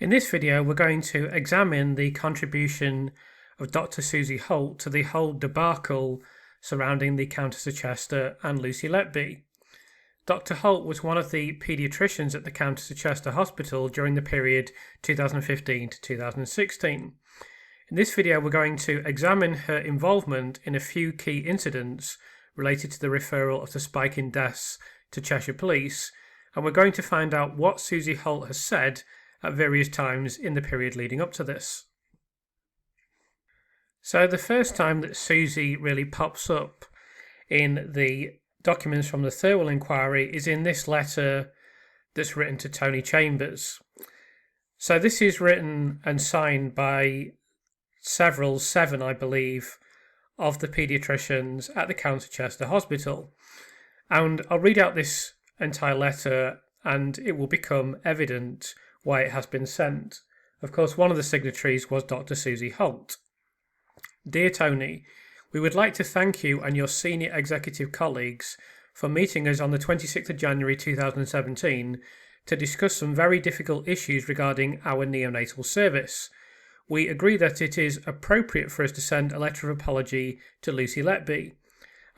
In this video, we're going to examine the contribution of Dr. Susie Holt to the whole debacle surrounding the Countess of Chester and Lucy Letby. Dr. Holt was one of the paediatricians at the Countess of Chester Hospital during the period 2015 to 2016. In this video, we're going to examine her involvement in a few key incidents related to the referral of the spike in deaths to Cheshire Police, and we're going to find out what Susie Holt has said at various times in the period leading up to this. So the first time that Susie really pops up in the documents from the Thirlwell inquiry is in this letter that's written to Tony Chambers. So this is written and signed by seven I believe, of the paediatricians at the Countess of Chester Hospital. And I'll read out this entire letter and it will become evident why it has been sent. Of course, one of the signatories was Dr. Susie Holt. Dear Tony, we would like to thank you and your senior executive colleagues for meeting us on the 26th of January 2017 to discuss some very difficult issues regarding our neonatal service. We agree that it is appropriate for us to send a letter of apology to Lucy Letby.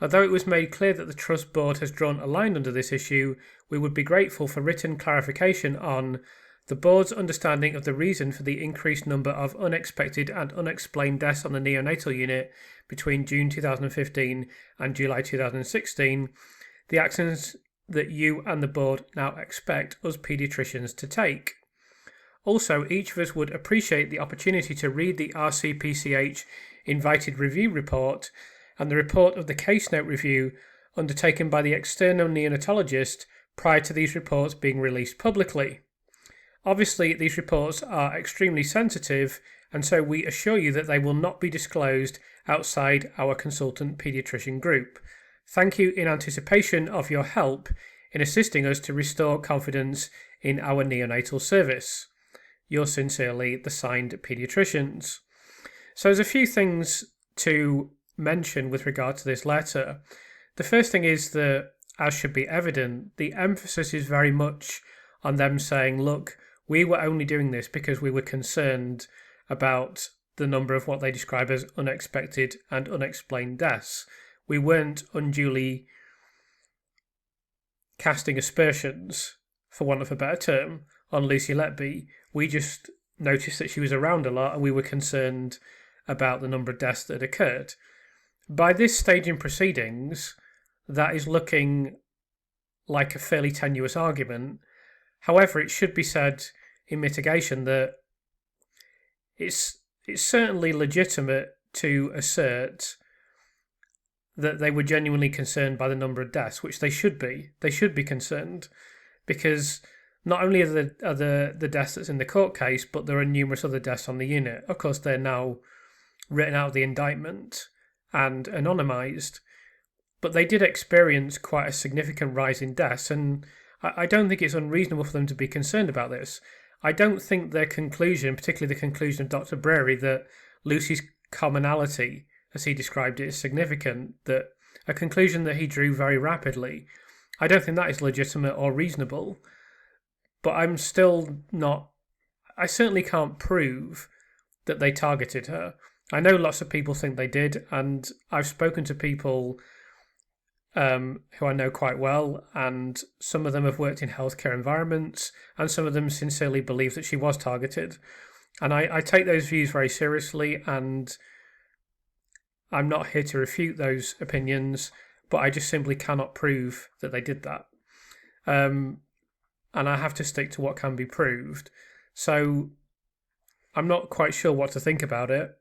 Although it was made clear that the Trust Board has drawn a line under this issue, we would be grateful for written clarification on the Board's understanding of the reason for the increased number of unexpected and unexplained deaths on the neonatal unit between June 2015 and July 2016, the actions that you and the Board now expect us paediatricians to take. Also, each of us would appreciate the opportunity to read the RCPCH invited review report and the report of the case note review undertaken by the external neonatologist prior to these reports being released publicly. Obviously, these reports are extremely sensitive, and so we assure you that they will not be disclosed outside our consultant paediatrician group. Thank you in anticipation of your help in assisting us to restore confidence in our neonatal service. Yours sincerely, the signed paediatricians. So there's a few things to mention with regard to this letter. The first thing is that, as should be evident, the emphasis is very much on them saying, look, we were only doing this because we were concerned about the number of what they describe as unexpected and unexplained deaths. We weren't unduly casting aspersions, for want of a better term, on Lucy Letby. We just noticed that she was around a lot and we were concerned about the number of deaths that had occurred. By this stage in proceedings, that is looking like a fairly tenuous argument. However, it should be said in mitigation that it's certainly legitimate to assert that they were genuinely concerned by the number of deaths, which they should be. They should be concerned because not only are the deaths that's in the court case, but there are numerous other deaths on the unit. Of course, they're now written out of the indictment and anonymised, but they did experience quite a significant rise in deaths, and I don't think it's unreasonable for them to be concerned about this. I don't think their conclusion, particularly the conclusion of Dr. Breary, that Lucy's commonality, as he described it, is significant, that a conclusion that he drew very rapidly, I don't think that is legitimate or reasonable. But I certainly can't prove that they targeted her. I know lots of people think they did, and I've spoken to people who I know quite well, and some of them have worked in healthcare environments, and some of them sincerely believe that she was targeted. And I take those views very seriously, and I'm not here to refute those opinions, but I just simply cannot prove that they did that. And I have to stick to what can be proved. So I'm not quite sure what to think about it.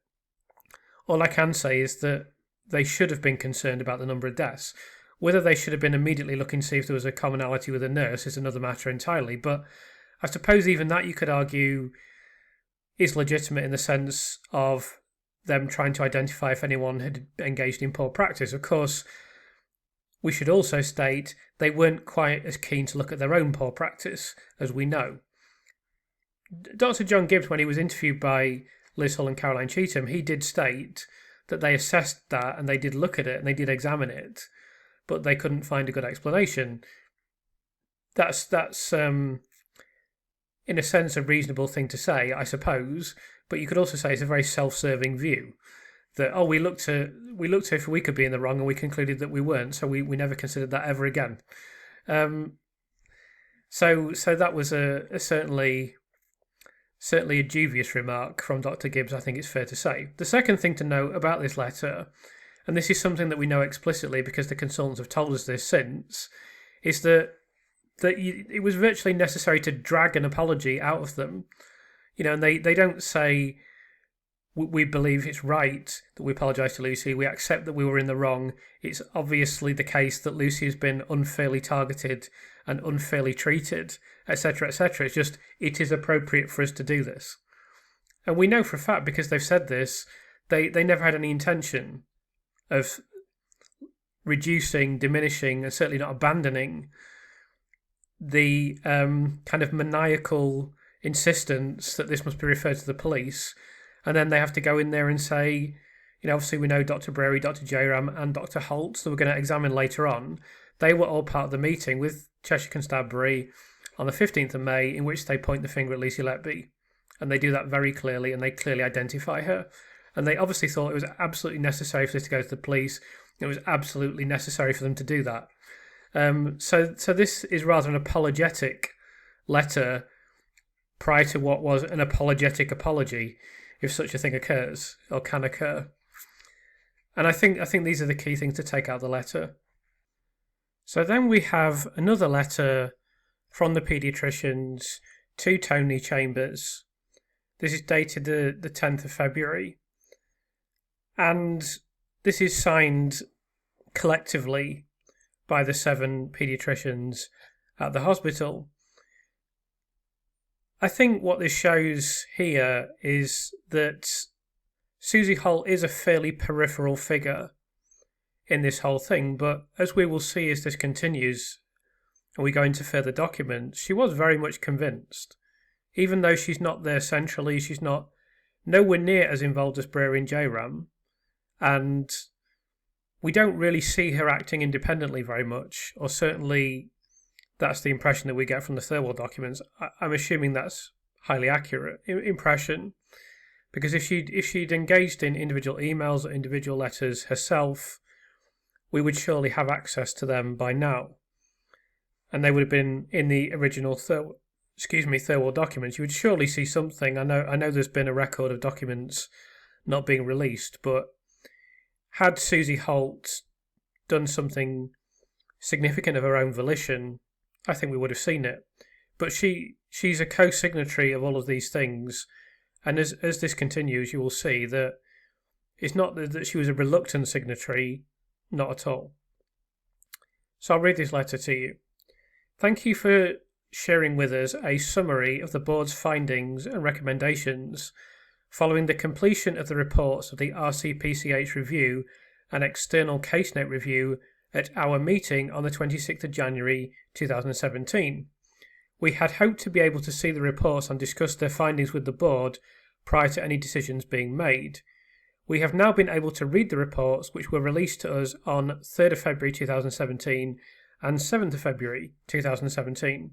All I can say is that they should have been concerned about the number of deaths. Whether they should have been immediately looking to see if there was a commonality with a nurse is another matter entirely. But I suppose even that, you could argue, is legitimate in the sense of them trying to identify if anyone had engaged in poor practice. Of course, we should also state they weren't quite as keen to look at their own poor practice, as we know. Dr. John Gibbs, when he was interviewed by Liz Hull and Caroline Cheetham, he did state that they assessed that and they did look at it and they did examine it, but they couldn't find a good explanation. That's in a sense, a reasonable thing to say, I suppose. But you could also say it's a very self-serving view that, oh, we looked at if we could be in the wrong and we concluded that we weren't, so we never considered that ever again. So that was certainly a dubious remark from Dr. Gibbs, I think it's fair to say. The second thing to note about this letter, and this is something that we know explicitly because the consultants have told us this since, is that it was virtually necessary to drag an apology out of them. And they don't say, we believe it's right that we apologise to Lucy, we accept that we were in the wrong. It's obviously the case that Lucy has been unfairly targeted and unfairly treated, etc., etc. It's just, it is appropriate for us to do this. And we know for a fact, because they've said this, they never had any intention of reducing, diminishing, and certainly not abandoning the kind of maniacal insistence that this must be referred to the police. And then they have to go in there and say, obviously we know Dr. Brewery, Dr. Jairam and Dr. Holt, that we're going to examine later on, they were all part of the meeting with Cheshire Constabulary on the 15th of May, in which they point the finger at Lucy Letby. And they do that very clearly, and they clearly identify her. And they obviously thought it was absolutely necessary for this to go to the police. It was absolutely necessary for them to do that. So this is rather an apologetic letter prior to what was an apologetic apology, if such a thing occurs or can occur. And I think these are the key things to take out of the letter. So then we have another letter from the paediatricians to Tony Chambers. This is dated the 10th of February. And this is signed collectively by the 7 paediatricians at the hospital. I think what this shows here is that Susie Holt is a fairly peripheral figure in this whole thing, but as we will see as this continues and we go into further documents, she was very much convinced. Even though she's not there centrally, she's nowhere near as involved as Brewery and Jairam, and we don't really see her acting independently very much, or certainly that's the impression that we get from the Thirlwell documents. I'm assuming that's highly accurate impression, because if she'd engaged in individual emails or individual letters herself, we would surely have access to them by now, and they would have been in the original Thirlwell documents. You would surely see something. I know there's been a record of documents not being released, but had Susie Holt done something significant of her own volition, I think we would have seen it. But she's a co-signatory of all of these things, and as this continues, you will see that it's not that she was a reluctant signatory, not at all. So I'll read this letter to you. Thank you for sharing with us a summary of the board's findings and recommendations following the completion of the reports of the RCPCH review and external CaseNet review at our meeting on the 26th of January 2017. We had hoped to be able to see the reports and discuss their findings with the board prior to any decisions being made. We have now been able to read the reports, which were released to us on 3rd of February 2017 and 7th of February 2017.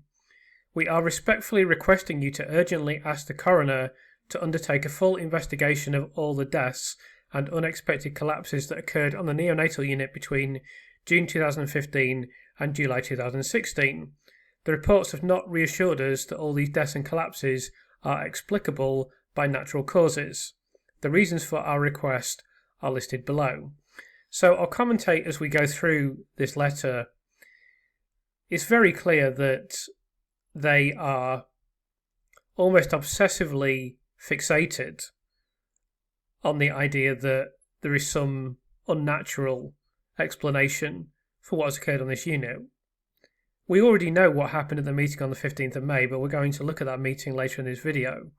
We are respectfully requesting you to urgently ask the coroner to undertake a full investigation of all the deaths and unexpected collapses that occurred on the neonatal unit between June 2015 and July 2016. The reports have not reassured us that all these deaths and collapses are explicable by natural causes. The reasons for our request are listed below. So I'll commentate as we go through this letter. It's very clear that they are almost obsessively fixated on the idea that there is some unnatural explanation for what has occurred on this unit. We already know what happened at the meeting on the 15th of May, but we're going to look at that meeting later in this video.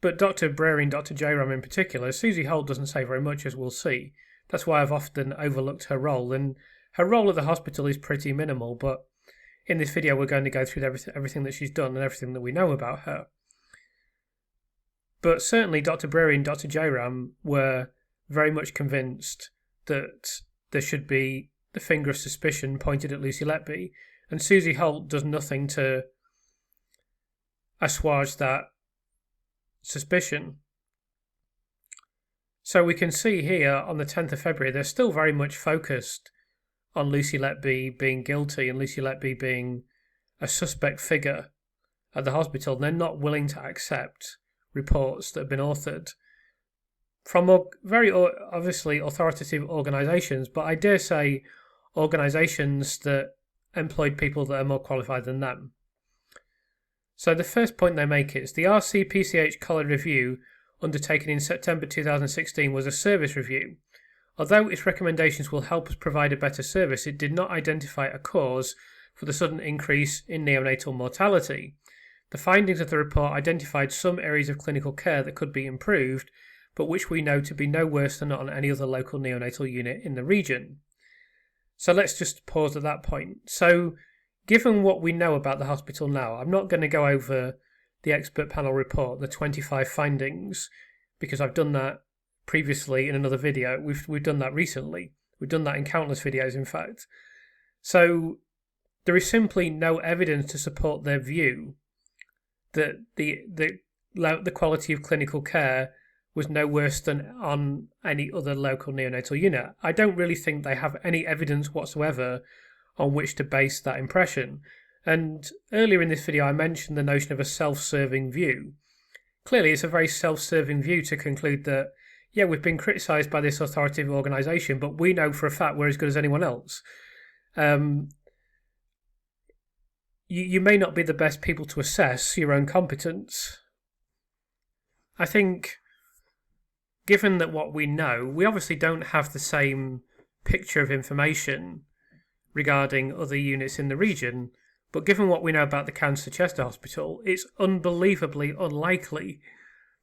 But Dr. Brewery and Dr. Jairam in particular, Susie Holt doesn't say very much, as we'll see. That's why I've often overlooked her role, and her role at the hospital is pretty minimal, but in this video we're going to go through everything that she's done and everything that we know about her. But certainly Dr. Brewery and Dr. Jairam were very much convinced that there should be the finger of suspicion pointed at Lucy Letby, and Susie Holt does nothing to assuage that suspicion. So we can see here on the 10th of February, they're still very much focused on Lucy Letby being guilty and Lucy Letby being a suspect figure at the hospital. They're not willing to accept reports that have been authored from very obviously authoritative organisations, but I dare say organisations that employed people that are more qualified than them. So the first point they make is the RCPCH College review undertaken in September 2016 was a service review. Although its recommendations will help us provide a better service, it did not identify a cause for the sudden increase in neonatal mortality. The findings of the report identified some areas of clinical care that could be improved, but which we know to be no worse than on any other local neonatal unit in the region. So let's just pause at that point. So given what we know about the hospital now, I'm not going to go over the expert panel report, the 25 findings, because I've done that previously in another video. We've done that recently. We've done that in countless videos, in fact. So there is simply no evidence to support their view that the quality of clinical care was no worse than on any other local neonatal unit. I don't really think they have any evidence whatsoever on which to base that impression. And earlier in this video, I mentioned the notion of a self-serving view. Clearly, it's a very self-serving view to conclude that, yeah, we've been criticised by this authoritative organisation, but we know for a fact we're as good as anyone else. You may not be the best people to assess your own competence. I think, given that what we know, we obviously don't have the same picture of information regarding other units in the region, but given what we know about the Cancer Chester Hospital, it's unbelievably unlikely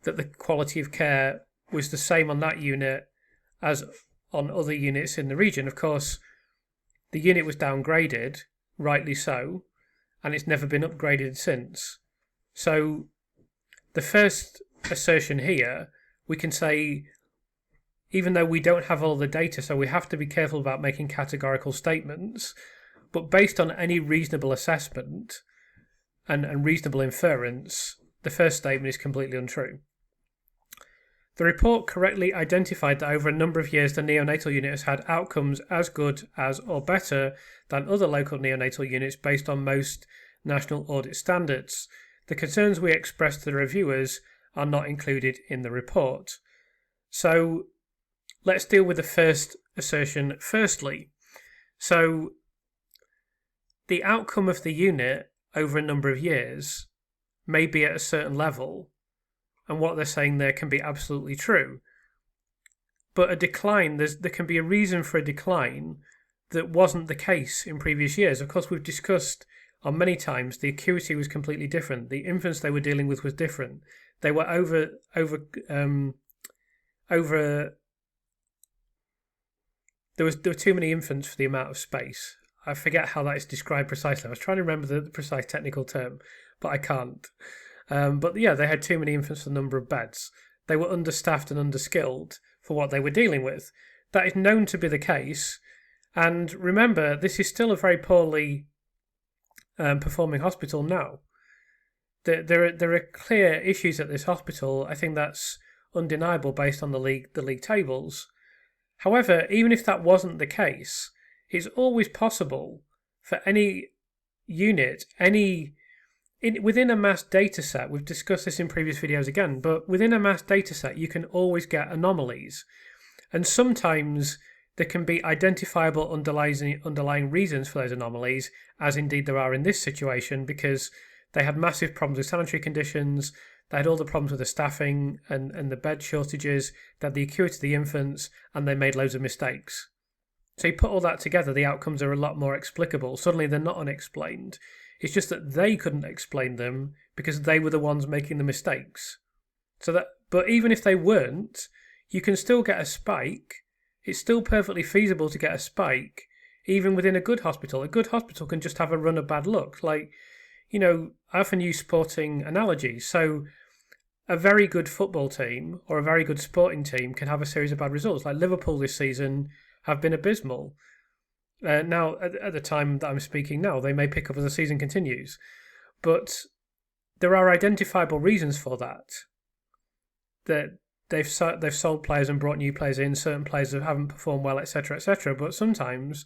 that the quality of care was the same on that unit as on other units in the region. Of course, the unit was downgraded, rightly so, and it's never been upgraded since. So the first assertion here, we can say, even though we don't have all the data, so we have to be careful about making categorical statements, but based on any reasonable assessment and reasonable inference, the first statement is completely untrue. The report correctly identified that over a number of years the neonatal unit has had outcomes as good as or better than other local neonatal units based on most national audit standards. The concerns we expressed to the reviewers are not included in the report. So let's deal with the first assertion firstly. So the outcome of the unit over a number of years may be at a certain level, and what they're saying there can be absolutely true. But a decline, there can be a reason for a decline that wasn't the case in previous years. Of course, we've discussed on many times the acuity was completely different. The infants they were dealing with was different. They were there were too many infants for the amount of space. I forget how that is described precisely. I was trying to remember the precise technical term, but I can't. But yeah, they had too many infants for the number of beds. They were understaffed and underskilled for what they were dealing with. That is known to be the case. And remember, this is still a very poorly performing hospital now. There are clear issues at this hospital. I think that's undeniable based on the league tables. However, even if that wasn't the case, it's always possible for any unit, within a mass data set, we've discussed this in previous videos again, but within a mass data set, you can always get anomalies. And sometimes there can be identifiable underlying reasons for those anomalies, as indeed there are in this situation, because they had massive problems with sanitary conditions, they had all the problems with the staffing and the bed shortages, they had the acuity of the infants, and they made loads of mistakes. So you put all that together, the outcomes are a lot more explicable. Suddenly they're not unexplained. It's just that they couldn't explain them because they were the ones making the mistakes. But even if they weren't, you can still get a spike. It's still perfectly feasible to get a spike, even within a good hospital. A good hospital can just have a run of bad luck. Like, I often use sporting analogies. So a very good football team or a very good sporting team can have a series of bad results. Like Liverpool this season have been abysmal. Now, at the time that I'm speaking now, they may pick up as the season continues. But there are identifiable reasons for that. That they've sold players and brought new players in, certain players that haven't performed well, etc., etc. But sometimes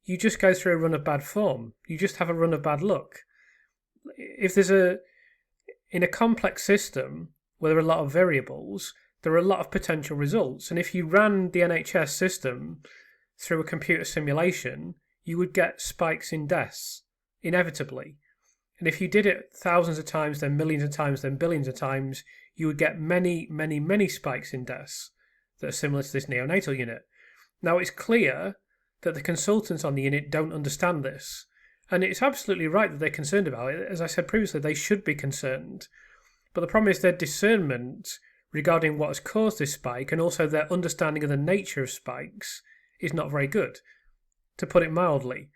you just go through a run of bad form. You just have a run of bad luck. If there's in a complex system where there are a lot of variables, there are a lot of potential results. And if you ran the NHS system through a computer simulation, you would get spikes in deaths, inevitably. And if you did it thousands of times, then millions of times, then billions of times, you would get many, many, many spikes in deaths that are similar to this neonatal unit. Now, it's clear that the consultants on the unit don't understand this. And it's absolutely right that they're concerned about it. As I said previously, they should be concerned. But the problem is their discernment regarding what has caused this spike and also their understanding of the nature of spikes is not very good, to put it mildly.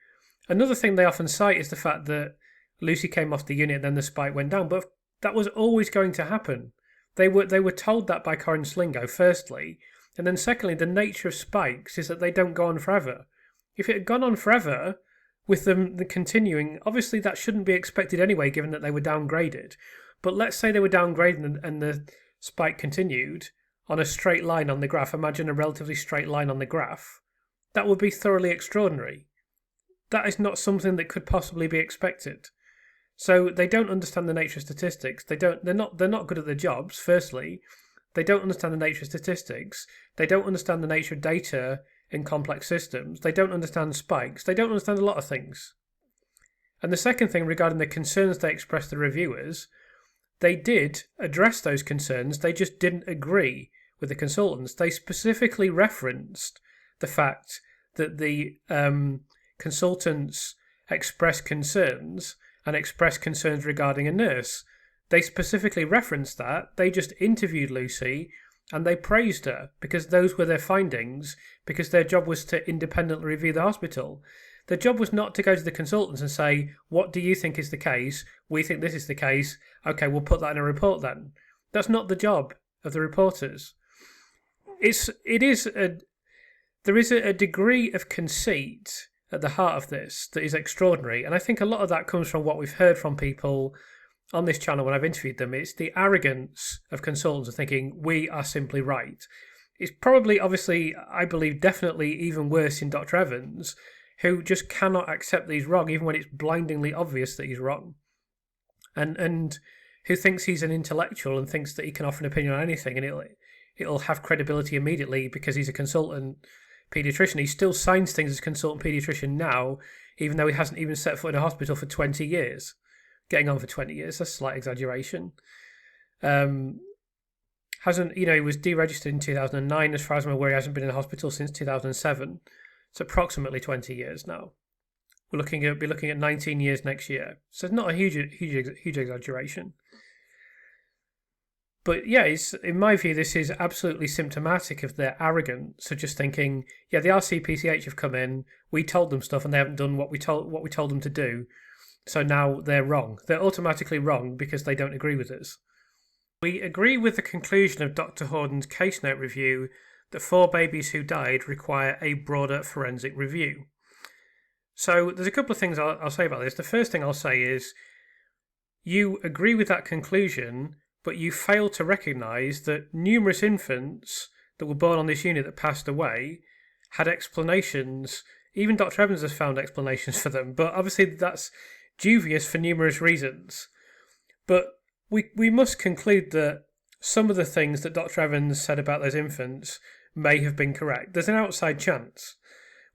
Another thing they often cite is the fact that Lucy came off the unit and then the spike went down, but that was always going to happen. They were told that by Corin Slingo, firstly, and then secondly, the nature of spikes is that they don't go on forever. If it had gone on forever, with them continuing, obviously that shouldn't be expected anyway, given that they were downgraded. But let's say they were downgraded and the spike continued on a straight line on the graph. Imagine a relatively straight line on the graph. That would be thoroughly extraordinary. That is not something that could possibly be expected. So they don't understand the nature of statistics. They're not good at their jobs, firstly. They don't understand the nature of statistics. They don't understand the nature of data in complex systems. They don't understand spikes. They don't understand a lot of things. And the second thing regarding the concerns they expressed to the reviewers, they did address those concerns. They just didn't agree with the consultants. They specifically referenced the fact that the consultants expressed concerns and expressed concerns regarding a nurse. They specifically referenced that. They just interviewed Lucy and they praised her because those were their findings, because their job was to independently review the hospital. Their job was not to go to the consultants and say, what do you think is the case? We think this is the case. Okay, we'll put that in a report then. That's not the job of the reporters. There is a degree of conceit at the heart of this that is extraordinary, and I think a lot of that comes from what we've heard from people on this channel when I've interviewed them. It's the arrogance of consultants of thinking we are simply right. It's probably, obviously, I believe, definitely even worse in Dr. Evans, who just cannot accept that he's wrong, even when it's blindingly obvious that he's wrong, and who thinks he's an intellectual and thinks that he can offer an opinion on anything, and it'll have credibility immediately because he's a consultant paediatrician. He still signs things as a consultant paediatrician now, even though he hasn't even set foot in a hospital for 20 years. Getting on for 20 years, that's a slight exaggeration. He was deregistered in 2009, as far as I'm aware. He hasn't been in a hospital since 2007. It's approximately 20 years now. We'll be looking at 19 years next year. So it's not a huge exaggeration. But yeah, in my view, this is absolutely symptomatic of their arrogance of just thinking, yeah, the RCPCH have come in, we told them stuff and they haven't done what we told them to do. So now they're wrong. They're automatically wrong because they don't agree with us. We agree with the conclusion of Dr. Horden's case note review that 4 babies who died require a broader forensic review. So there's a couple of things I'll say about this. The first thing I'll say is you agree with that conclusion, but you fail to recognise that numerous infants that were born on this unit that passed away had explanations. Even Dr. Evans has found explanations for them, but obviously that's dubious for numerous reasons. But we must conclude that some of the things that Dr. Evans said about those infants may have been correct. There's an outside chance.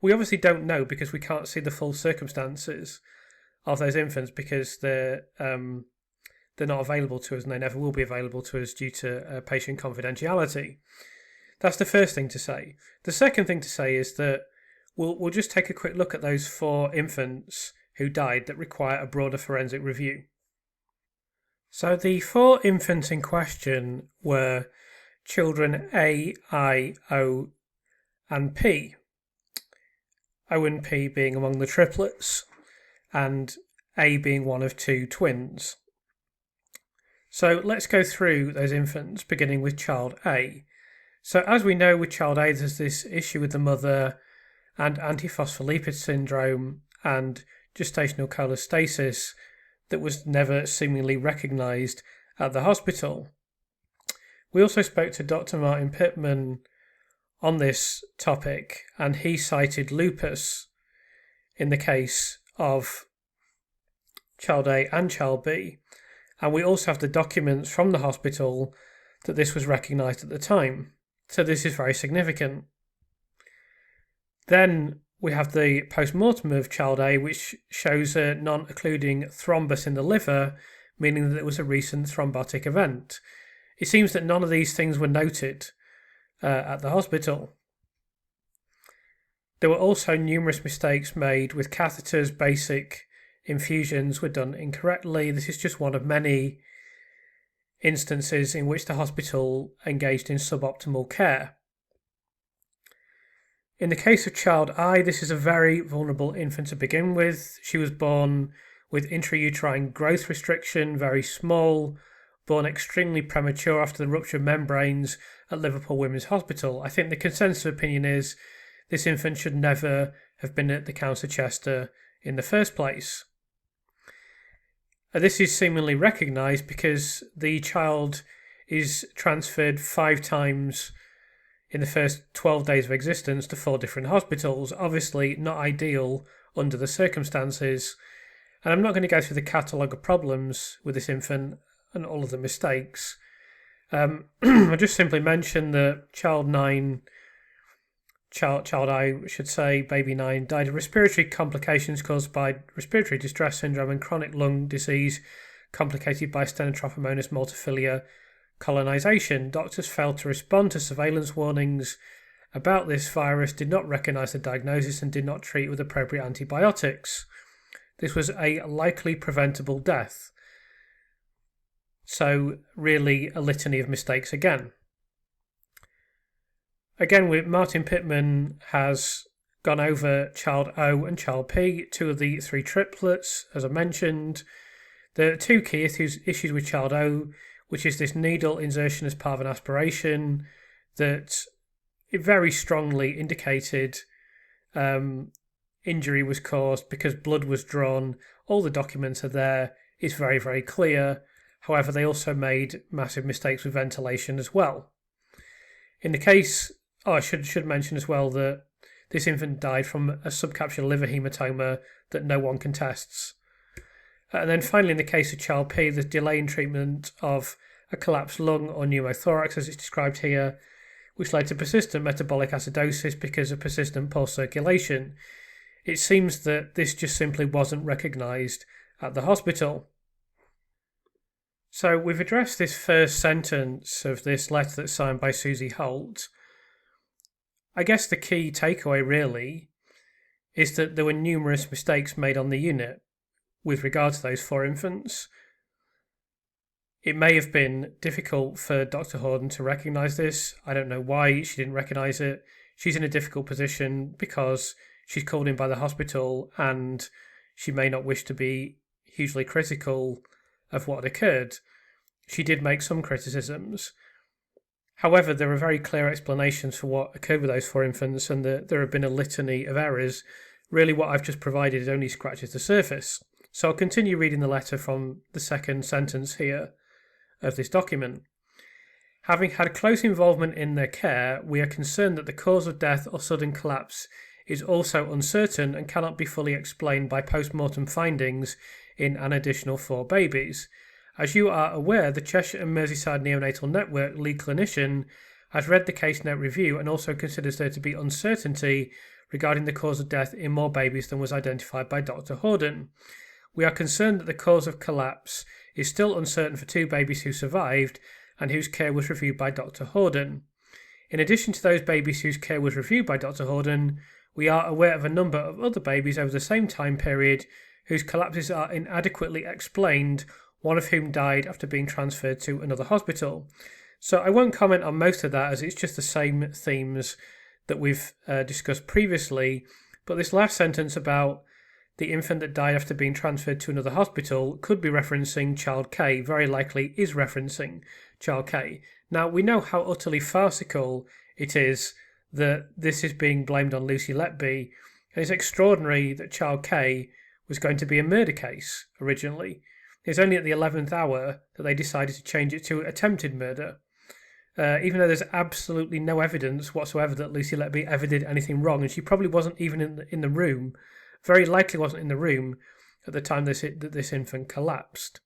We obviously don't know because we can't see the full circumstances of those infants because they're not available to us and they never will be available to us due to patient confidentiality. That's the first thing to say. The second thing to say is that we'll just take a quick look at those 4 infants who died that require a broader forensic review. So the 4 infants in question were children A, I, O and P. O and P being among the triplets and A being one of 2 twins. So let's go through those infants, beginning with child A. So as we know with child A, there's this issue with the mother and antiphospholipid syndrome and gestational cholestasis that was never seemingly recognised at the hospital. We also spoke to Dr. Martin Pittman on this topic, and he cited lupus in the case of child A and child B, and we also have the documents from the hospital that this was recognised at the time. So this is very significant. Then we have the post-mortem of child A, which shows a non-occluding thrombus in the liver, meaning that it was a recent thrombotic event. It seems that none of these things were noted at the hospital. There were also numerous mistakes made with catheters. Basic infusions were done incorrectly. This is just one of many instances in which the hospital engaged in suboptimal care. In the case of child I, this is a very vulnerable infant to begin with. She was born with intrauterine growth restriction, very small, born extremely premature after the rupture of membranes at Liverpool Women's Hospital. I think the consensus opinion is this infant should never have been at the Council Chester in the first place. This is seemingly recognised because the child is transferred 5 times in the first 12 days of existence to 4 different hospitals. Obviously not ideal under the circumstances. And I'm not going to go through the catalogue of problems with this infant and all of the mistakes. I'll just simply mention that child I should say, baby 9, died of respiratory complications caused by respiratory distress syndrome and chronic lung disease complicated by Stenotrophomonas multifilia colonisation. Doctors failed to respond to surveillance warnings about this virus, did not recognise the diagnosis and did not treat with appropriate antibiotics. This was a likely preventable death. So really a litany of mistakes again. Again, Martin Pittman has gone over child O and child P, 2 of the 3 triplets, as I mentioned. There are 2 key issues with child O, which is this needle insertion as part of an aspiration that it very strongly indicated injury was caused because blood was drawn. All the documents are there. It's very, very clear. However, they also made massive mistakes with ventilation as well. In the case, I should mention as well that this infant died from a subcapsular liver hematoma that no one contests. And then finally, in the case of child P, there's delay in treatment of a collapsed lung or pneumothorax, as it's described here, which led to persistent metabolic acidosis because of persistent poor circulation. It seems that this just simply wasn't recognised at the hospital. So we've addressed this first sentence of this letter that's signed by Susie Holt. I guess the key takeaway really is that there were numerous mistakes made on the unit with regard to those 4 infants. It may have been difficult for Dr. Horden to recognise this. I don't know why she didn't recognise it. She's in a difficult position because she's called in by the hospital and she may not wish to be hugely critical of what occurred. She did make some criticisms. However, there are very clear explanations for what occurred with those 4 infants, and there have been a litany of errors. Really, what I've just provided only scratches the surface. So I'll continue reading the letter from the second sentence here of this document. Having had close involvement in their care, we are concerned that the cause of death or sudden collapse is also uncertain and cannot be fully explained by post-mortem findings in an additional 4 babies. As you are aware, the Cheshire and Merseyside Neonatal Network lead clinician has read the case note review and also considers there to be uncertainty regarding the cause of death in more babies than was identified by Dr. Horden. We are concerned that the cause of collapse is still uncertain for 2 babies who survived and whose care was reviewed by Dr. Horden. In addition to those babies whose care was reviewed by Dr. Horden, we are aware of a number of other babies over the same time period whose collapses are inadequately explained, one of whom died after being transferred to another hospital. So I won't comment on most of that as it's just the same themes that we've discussed previously, but this last sentence about the infant that died after being transferred to another hospital could be referencing child K, very likely is referencing child K. Now, we know how utterly farcical it is that this is being blamed on Lucy Letby, and it's extraordinary that child K was going to be a murder case originally. It's only at the 11th hour that they decided to change it to attempted murder. Even though there's absolutely no evidence whatsoever that Lucy Letby ever did anything wrong, and she probably wasn't even in the room, very likely wasn't in the room at the time that this infant collapsed.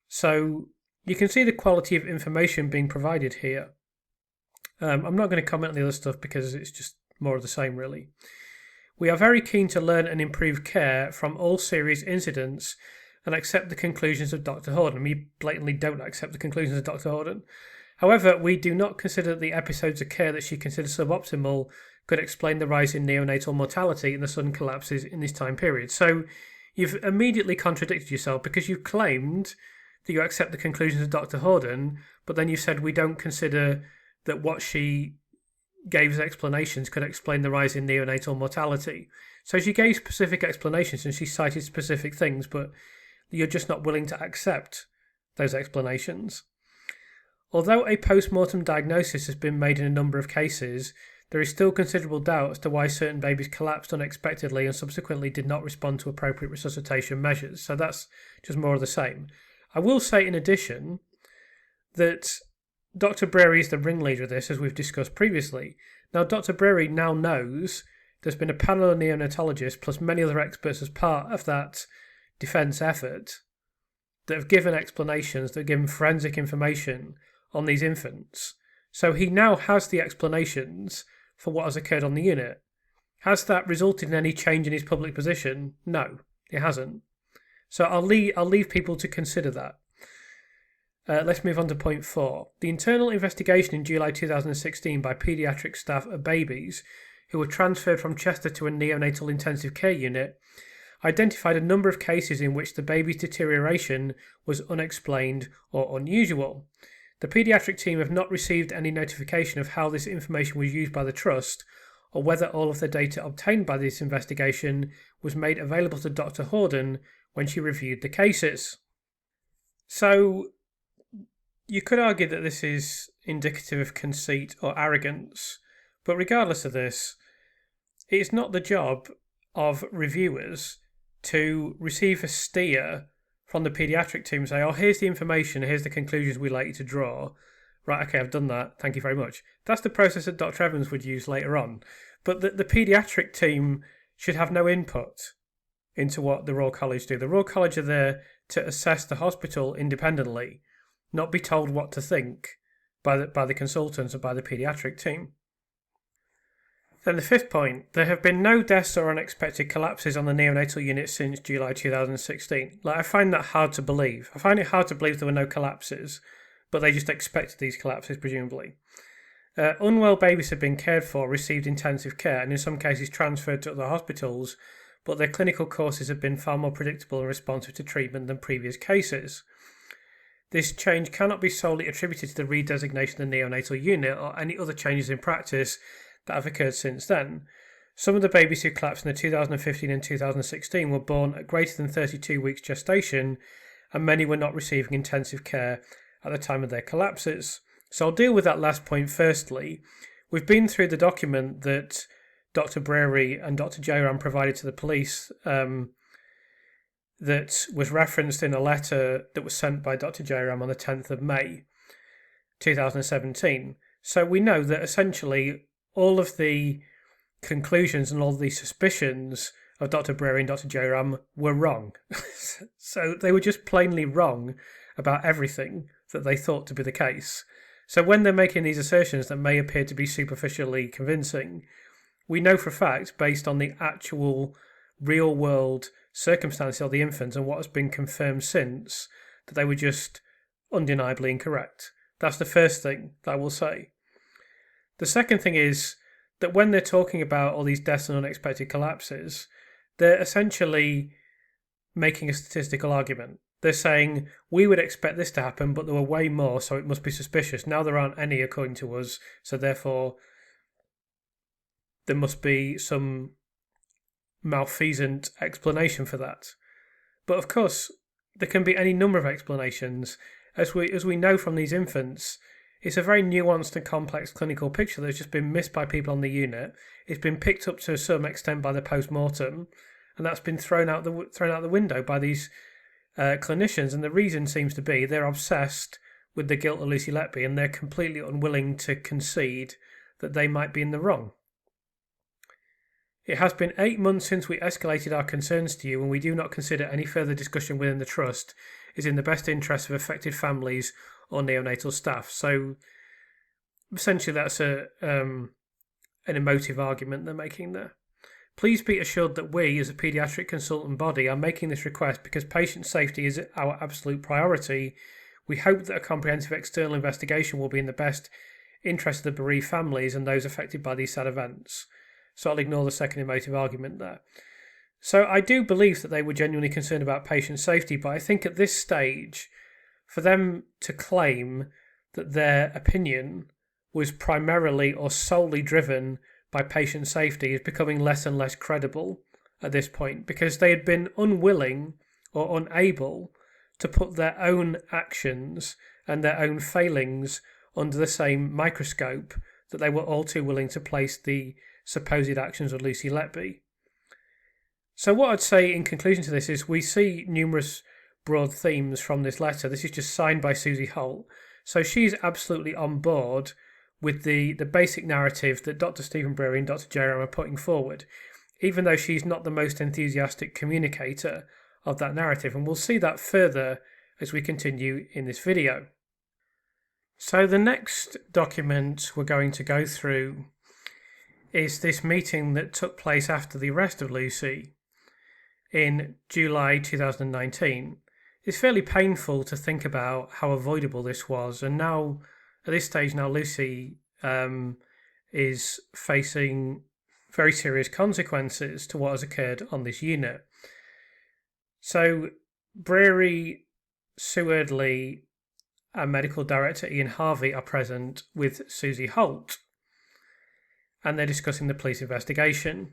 So you can see the quality of information being provided here. I'm not going to comment on the other stuff because it's just more of the same, really. We are very keen to learn and improve care from all serious incidents and accept the conclusions of Dr. Horden. We blatantly don't accept the conclusions of Dr. Horden. However, we do not consider that the episodes of care that she considers suboptimal could explain the rise in neonatal mortality and the sudden collapses in this time period. So you've immediately contradicted yourself because you've claimed that you accept the conclusions of Dr. Horden, but then you said we don't consider that what she gave as explanations could explain the rise in neonatal mortality. So she gave specific explanations and she cited specific things, but you're just not willing to accept those explanations. Although a post-mortem diagnosis has been made in a number of cases, there is still considerable doubt as to why certain babies collapsed unexpectedly and subsequently did not respond to appropriate resuscitation measures. So that's just more of the same. I will say in addition that Dr. Breary is the ringleader of this, as we've discussed previously. Now, Dr. Breary now knows there's been a panel of neonatologists plus many other experts as part of that defence effort that have given explanations, that have given forensic information on these infants. So he now has the explanations for what has occurred on the unit. Has that resulted in any change in his public position? No, it hasn't. So I'll leave people to consider that. Let's move on to point 4. The internal investigation in July 2016 by paediatric staff of babies who were transferred from Chester to a neonatal intensive care unit identified a number of cases in which the baby's deterioration was unexplained or unusual. The paediatric team have not received any notification of how this information was used by the Trust or whether all of the data obtained by this investigation was made available to Dr. Horden when she reviewed the cases. So you could argue that this is indicative of conceit or arrogance, but regardless of this, it's not the job of reviewers to receive a steer from the paediatric team and say, oh, here's the information, here's the conclusions we'd like you to draw. Right, okay, I've done that, thank you very much. That's the process that Dr. Evans would use later on. But the paediatric team should have no input into what the Royal College do. The Royal College are there to assess the hospital independently, not be told what to think by the consultants or by the paediatric team. Then the 5th point, there have been no deaths or unexpected collapses on the neonatal unit since July 2016. I find that hard to believe. I find it hard to believe there were no collapses, but they just expected these collapses, presumably. Unwell babies have been cared for, received intensive care, and in some cases transferred to other hospitals, but their clinical courses have been far more predictable and responsive to treatment than previous cases. This change cannot be solely attributed to the redesignation of the neonatal unit or any other changes in practice that have occurred since then. Some of the babies who collapsed in the 2015 and 2016 were born at greater than 32 weeks gestation, and many were not receiving intensive care at the time of their collapses. So I'll deal with that last point firstly. We've been through the document that Dr. Breary and Dr. Jairam provided to the police that was referenced in a letter that was sent by Dr. Jairam on the 10th of May 2017. So we know that essentially all of the conclusions and all the suspicions of Dr. Breary and Dr. Jairam were wrong. So they were just plainly wrong about everything that they thought to be the case. So when they're making these assertions that may appear to be superficially convincing, we know for a fact, based on the actual real-world circumstances of the infants and what has been confirmed since, that they were just undeniably incorrect. That's the first thing that I will say. The second thing is that when they're talking about all these deaths and unexpected collapses, they're essentially making a statistical argument. They're saying, we would expect this to happen, but there were way more, so it must be suspicious. Now there aren't any according to us, so therefore there must be some malfeasant explanation for that. But of course, there can be any number of explanations. As we know from these infants, it's a very nuanced and complex clinical picture that's just been missed by people on the unit. It's been picked up to some extent by the post-mortem, and that's been thrown out the window by these clinicians, and the reason seems to be they're obsessed with the guilt of Lucy Letby, and they're completely unwilling to concede that they might be in the wrong. It has been 8 months since we escalated our concerns to you, and we do not consider any further discussion within the Trust is in the best interest of affected families or neonatal staff. So essentially that's an emotive argument they're making there. Please be assured that we, as a paediatric consultant body, are making this request because patient safety is our absolute priority. We hope that a comprehensive external investigation will be in the best interest of the bereaved families and those affected by these sad events. So I'll ignore the second emotive argument there. So I do believe that they were genuinely concerned about patient safety, but I think at this stage, for them to claim that their opinion was primarily or solely driven by patient safety is becoming less and less credible at this point, because they had been unwilling or unable to put their own actions and their own failings under the same microscope that they were all too willing to place the supposed actions of Lucy Letby. So what I'd say in conclusion to this is we see numerous broad themes from this letter. This is just signed by Susie Holt. So she's absolutely on board with the basic narrative that Dr. Stephen Breary and Dr. Jerram are putting forward, even though she's not the most enthusiastic communicator of that narrative. And we'll see that further as we continue in this video. So the next document we're going to go through is this meeting that took place after the arrest of Lucy in July 2019. It's fairly painful to think about how avoidable this was, and now at this stage now Lucy is facing very serious consequences to what has occurred on this unit. So Breary, Sue Eardley and Medical Director Ian Harvey are present with Susie Holt, and they're discussing the police investigation.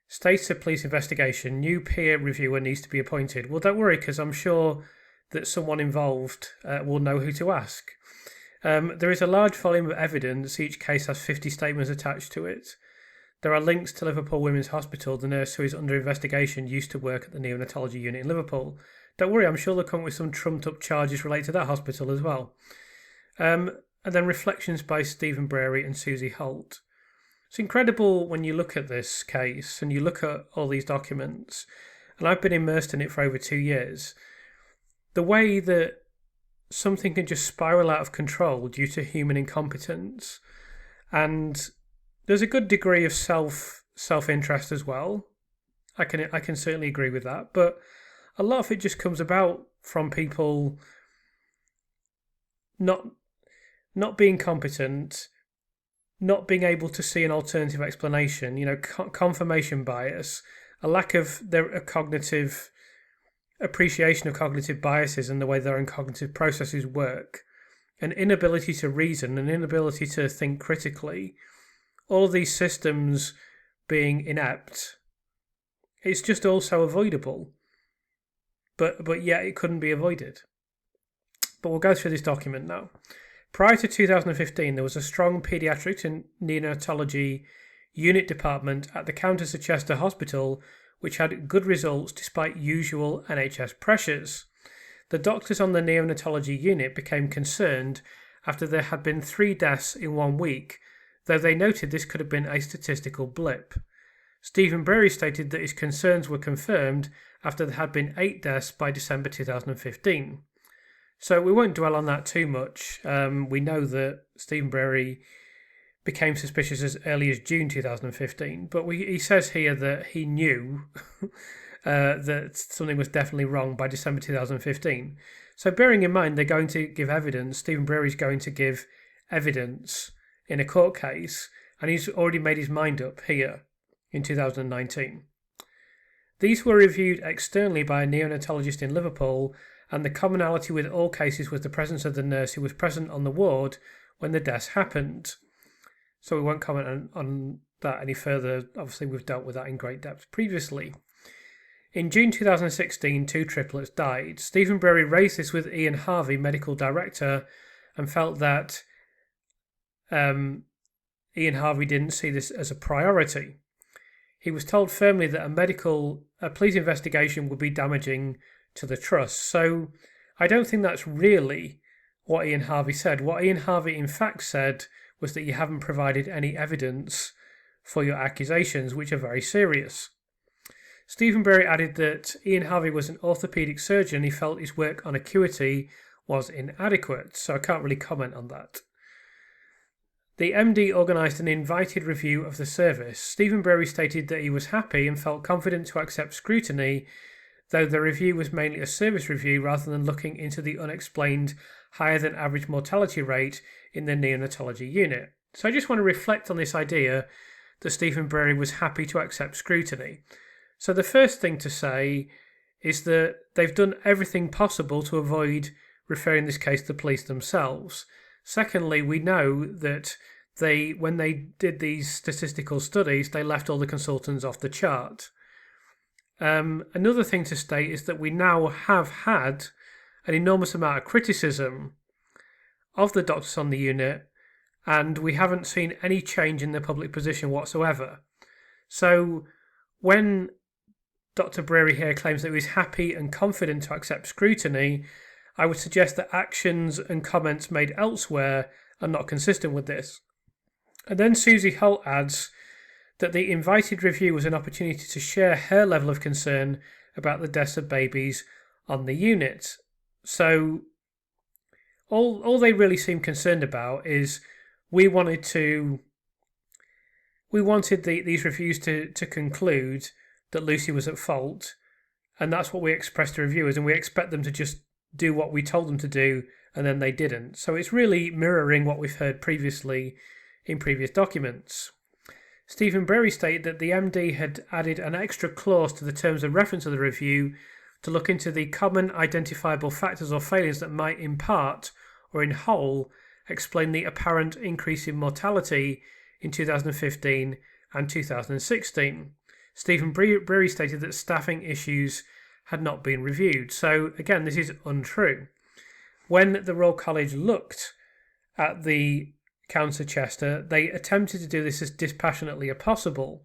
Status of police investigation, new peer reviewer needs to be appointed. Well, don't worry, because I'm sure that someone involved will know who to ask. There is a large volume of evidence. Each case has 50 statements attached to it. There are links to Liverpool Women's Hospital. The nurse who is under investigation used to work at the neonatology unit in Liverpool. Don't worry, I'm sure they'll come up with some trumped up charges related to that hospital as well. And then reflections by Stephen Breary and Susie Holt. It's incredible when you look at this case and you look at all these documents, and I've been immersed in it for over 2 years, the way that something can just spiral out of control due to human incompetence. And there's a good degree of self-interest as well. I can certainly agree with that, but a lot of it just comes about from people not being competent, not being able to see an alternative explanation, confirmation bias, a lack of a cognitive appreciation of cognitive biases and the way their own cognitive processes work, an inability to reason, an inability to think critically, all these systems being inept. It's just also avoidable. But yet it couldn't be avoided. But we'll go through this document now. Prior to 2015, there was a strong paediatric and neonatology unit department at the Countess of Chester Hospital, which had good results despite usual NHS pressures. The doctors on the neonatology unit became concerned after there had been 3 deaths in 1 week, though they noted this could have been a statistical blip. Stephen Breary stated that his concerns were confirmed after there had been 8 deaths by December 2015. So we won't dwell on that too much. We know that Stephen Breary became suspicious as early as June 2015, but he says here that he knew that something was definitely wrong by December 2015. So bearing in mind they're going to give evidence, Stephen Breary's going to give evidence in a court case, and he's already made his mind up here in 2019. These were reviewed externally by a neonatologist in Liverpool, and the commonality with all cases was the presence of the nurse who was present on the ward when the deaths happened. So we won't comment on that any further. Obviously, we've dealt with that in great depth previously. In June 2016, 2 triplets died. Stephen Breary raised this with Ian Harvey, medical director, and felt that Ian Harvey didn't see this as a priority. He was told firmly that a police investigation would be damaging to the trust. So I don't think that's really what Ian Harvey said. What Ian Harvey in fact said was that you haven't provided any evidence for your accusations, which are very serious. Stephen Berry added that Ian Harvey was an orthopaedic surgeon. He felt his work on acuity was inadequate, so I can't really comment on that. The MD organised an invited review of the service. Stephen Berry stated that he was happy and felt confident to accept scrutiny, though the review was mainly a service review rather than looking into the unexplained higher than average mortality rate in the neonatology unit. So I just want to reflect on this idea that Stephen Berry was happy to accept scrutiny. So the first thing to say is that they've done everything possible to avoid referring this case to the police themselves. Secondly, we know that when they did these statistical studies, they left all the consultants off the chart. Another thing to state is that we now have had an enormous amount of criticism of the doctors on the unit, and we haven't seen any change in their public position whatsoever. So when Dr. Breary here claims that he was happy and confident to accept scrutiny, I would suggest that actions and comments made elsewhere are not consistent with this. And then Susie Holt adds that the invited review was an opportunity to share her level of concern about the deaths of babies on the unit. So all they really seem concerned about is we wanted these reviews to conclude that Lucy was at fault, and that's what we expressed to reviewers, and we expect them to just do what we told them to do, and then they didn't. So it's really mirroring what we've heard previously in previous documents. Stephen Berry stated that the MD had added an extra clause to the terms of reference of the review to look into the common identifiable factors or failures that might in part or in whole explain the apparent increase in mortality in 2015 and 2016. Stephen Berry stated that staffing issues had not been reviewed. So again, this is untrue. When the Royal College looked at the Council of Chester, they attempted to do this as dispassionately as possible.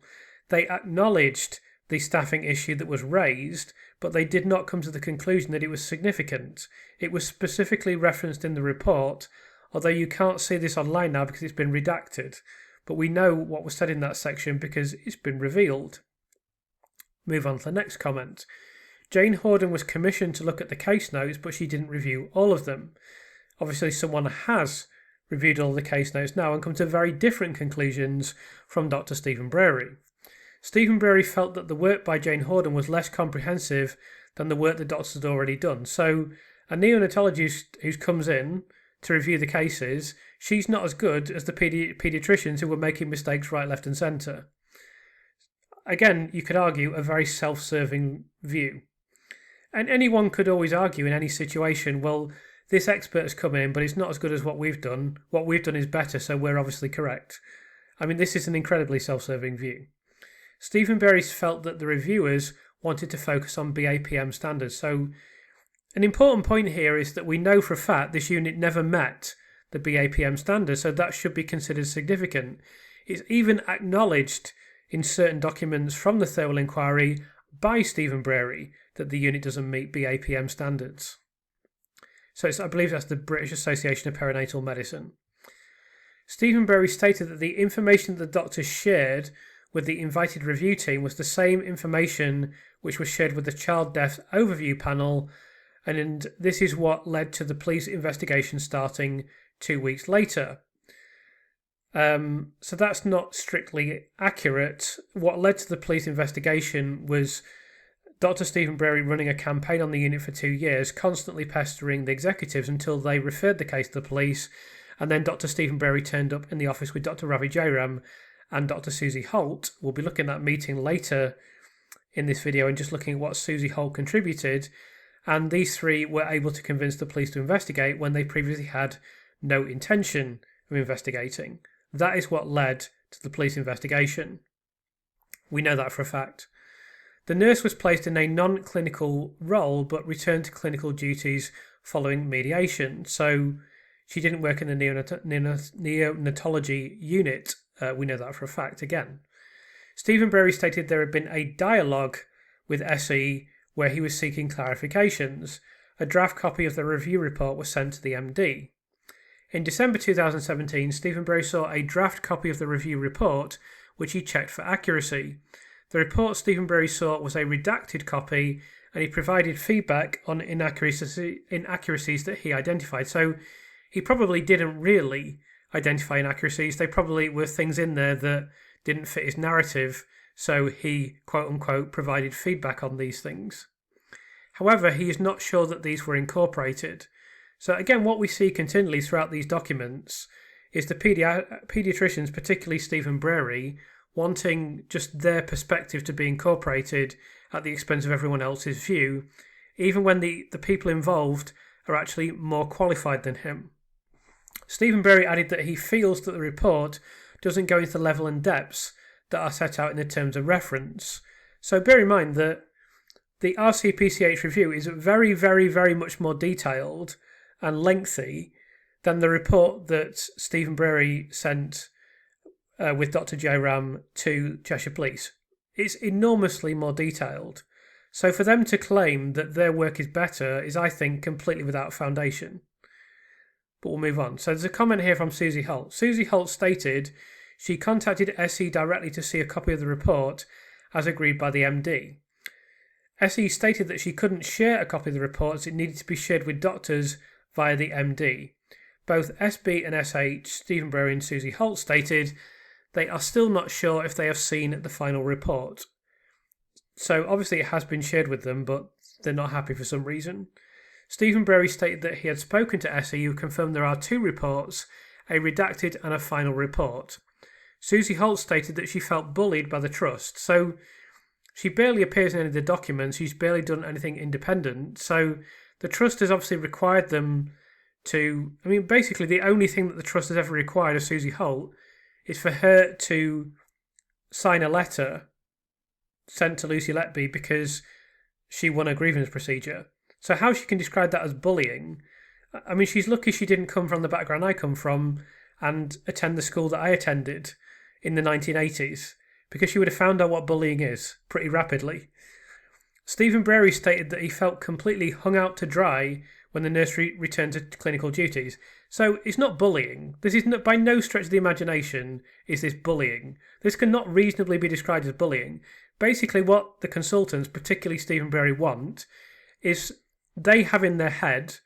They acknowledged the staffing issue that was raised, but they did not come to the conclusion that it was significant. It was specifically referenced in the report, although you can't see this online now because it's been redacted. But we know what was said in that section because it's been revealed. Move on to the next comment. Jane Horden was commissioned to look at the case notes, but she didn't review all of them. Obviously, someone has reviewed all the case notes now and come to very different conclusions from Dr. Stephen Breary. Stephen Breary felt that the work by Jane Horden was less comprehensive than the work the doctors had already done. So a neonatologist who comes in to review the cases, she's not as good as the paediatricians who were making mistakes right, left and centre. Again, you could argue a very self-serving view. And anyone could always argue in any situation, well, this expert has come in, but it's not as good as what we've done. What we've done is better, so we're obviously correct. I mean, this is an incredibly self-serving view. Stephen Berry felt that the reviewers wanted to focus on BAPM standards. So an important point here is that we know for a fact this unit never met the BAPM standards, so that should be considered significant. It's even acknowledged in certain documents from the Thirlwell Inquiry by Stephen Breary that the unit doesn't meet BAPM standards. So I believe that's the British Association of Perinatal Medicine. Stephen Berry stated that the information that the doctors shared with the invited review team was the same information which was shared with the Child Death Overview Panel, and this is what led to the police investigation starting 2 weeks later. So that's not strictly accurate. What led to the police investigation was Dr. Stephen Breary running a campaign on the unit for 2 years, constantly pestering the executives until they referred the case to the police, and then Dr. Stephen Breary turned up in the office with Dr. Ravi Jairam and Dr. Susie Holt. We'll be looking at that meeting later in this video and just looking at what Susie Holt contributed, and these three were able to convince the police to investigate when they previously had no intention of investigating. That is what led to the police investigation. We know that for a fact. The nurse was placed in a non-clinical role but returned to clinical duties following mediation. So she didn't work in the neonatology unit. We know that for a fact again. Stephen Breary stated there had been a dialogue with SE where he was seeking clarifications. A draft copy of the review report was sent to the MD. In December 2017, Stephen Bury saw a draft copy of the review report, which he checked for accuracy. The report Stephen Bury saw was a redacted copy, and he provided feedback on inaccuracies that he identified. So he probably didn't really identify inaccuracies. They probably were things in there that didn't fit his narrative, so he, quote-unquote, provided feedback on these things. However, he is not sure that these were incorporated. So again, what we see continually throughout these documents is the paediatricians, particularly Stephen Bury, wanting just their perspective to be incorporated at the expense of everyone else's view, even when the people involved are actually more qualified than him. Stephen Bury added that he feels that the report doesn't go into the level and depths that are set out in the terms of reference. So bear in mind that the RCPCH review is very, very, very much more detailed and lengthy than the report that Stephen Bury sent with Dr. J. Ram to Cheshire Police. It's enormously more detailed. So for them to claim that their work is better is, I think, completely without foundation. But we'll move on. So there's a comment here from Susie Holt. Susie Holt stated she contacted SE directly to see a copy of the report as agreed by the MD. SE stated that she couldn't share a copy of the report as it needed to be shared with doctors via the MD. Both SB and SH, Stephen Bury and Susie Holt, stated they are still not sure if they have seen the final report. So obviously it has been shared with them, but they're not happy for some reason. Stephen Bury stated that he had spoken to SE, who confirmed there are two reports, a redacted and a final report. Susie Holt stated that she felt bullied by the trust. So she barely appears in any of the documents. She's barely done anything independent. So the trust has obviously required them to... I mean, basically the only thing that the trust has ever required of Susie Holt is for her to sign a letter sent to Lucy Letby because she won a grievance procedure. So how she can describe that as bullying... I mean, she's lucky she didn't come from the background I come from and attend the school that I attended in the 1980s, because she would have found out what bullying is pretty rapidly. Stephen Bury stated that he felt completely hung out to dry when the nursery returned to clinical duties. So it's not bullying. This is not, by no stretch of the imagination is this bullying. This cannot reasonably be described as bullying. Basically what the consultants, particularly Stephen Bury, want is they have in their head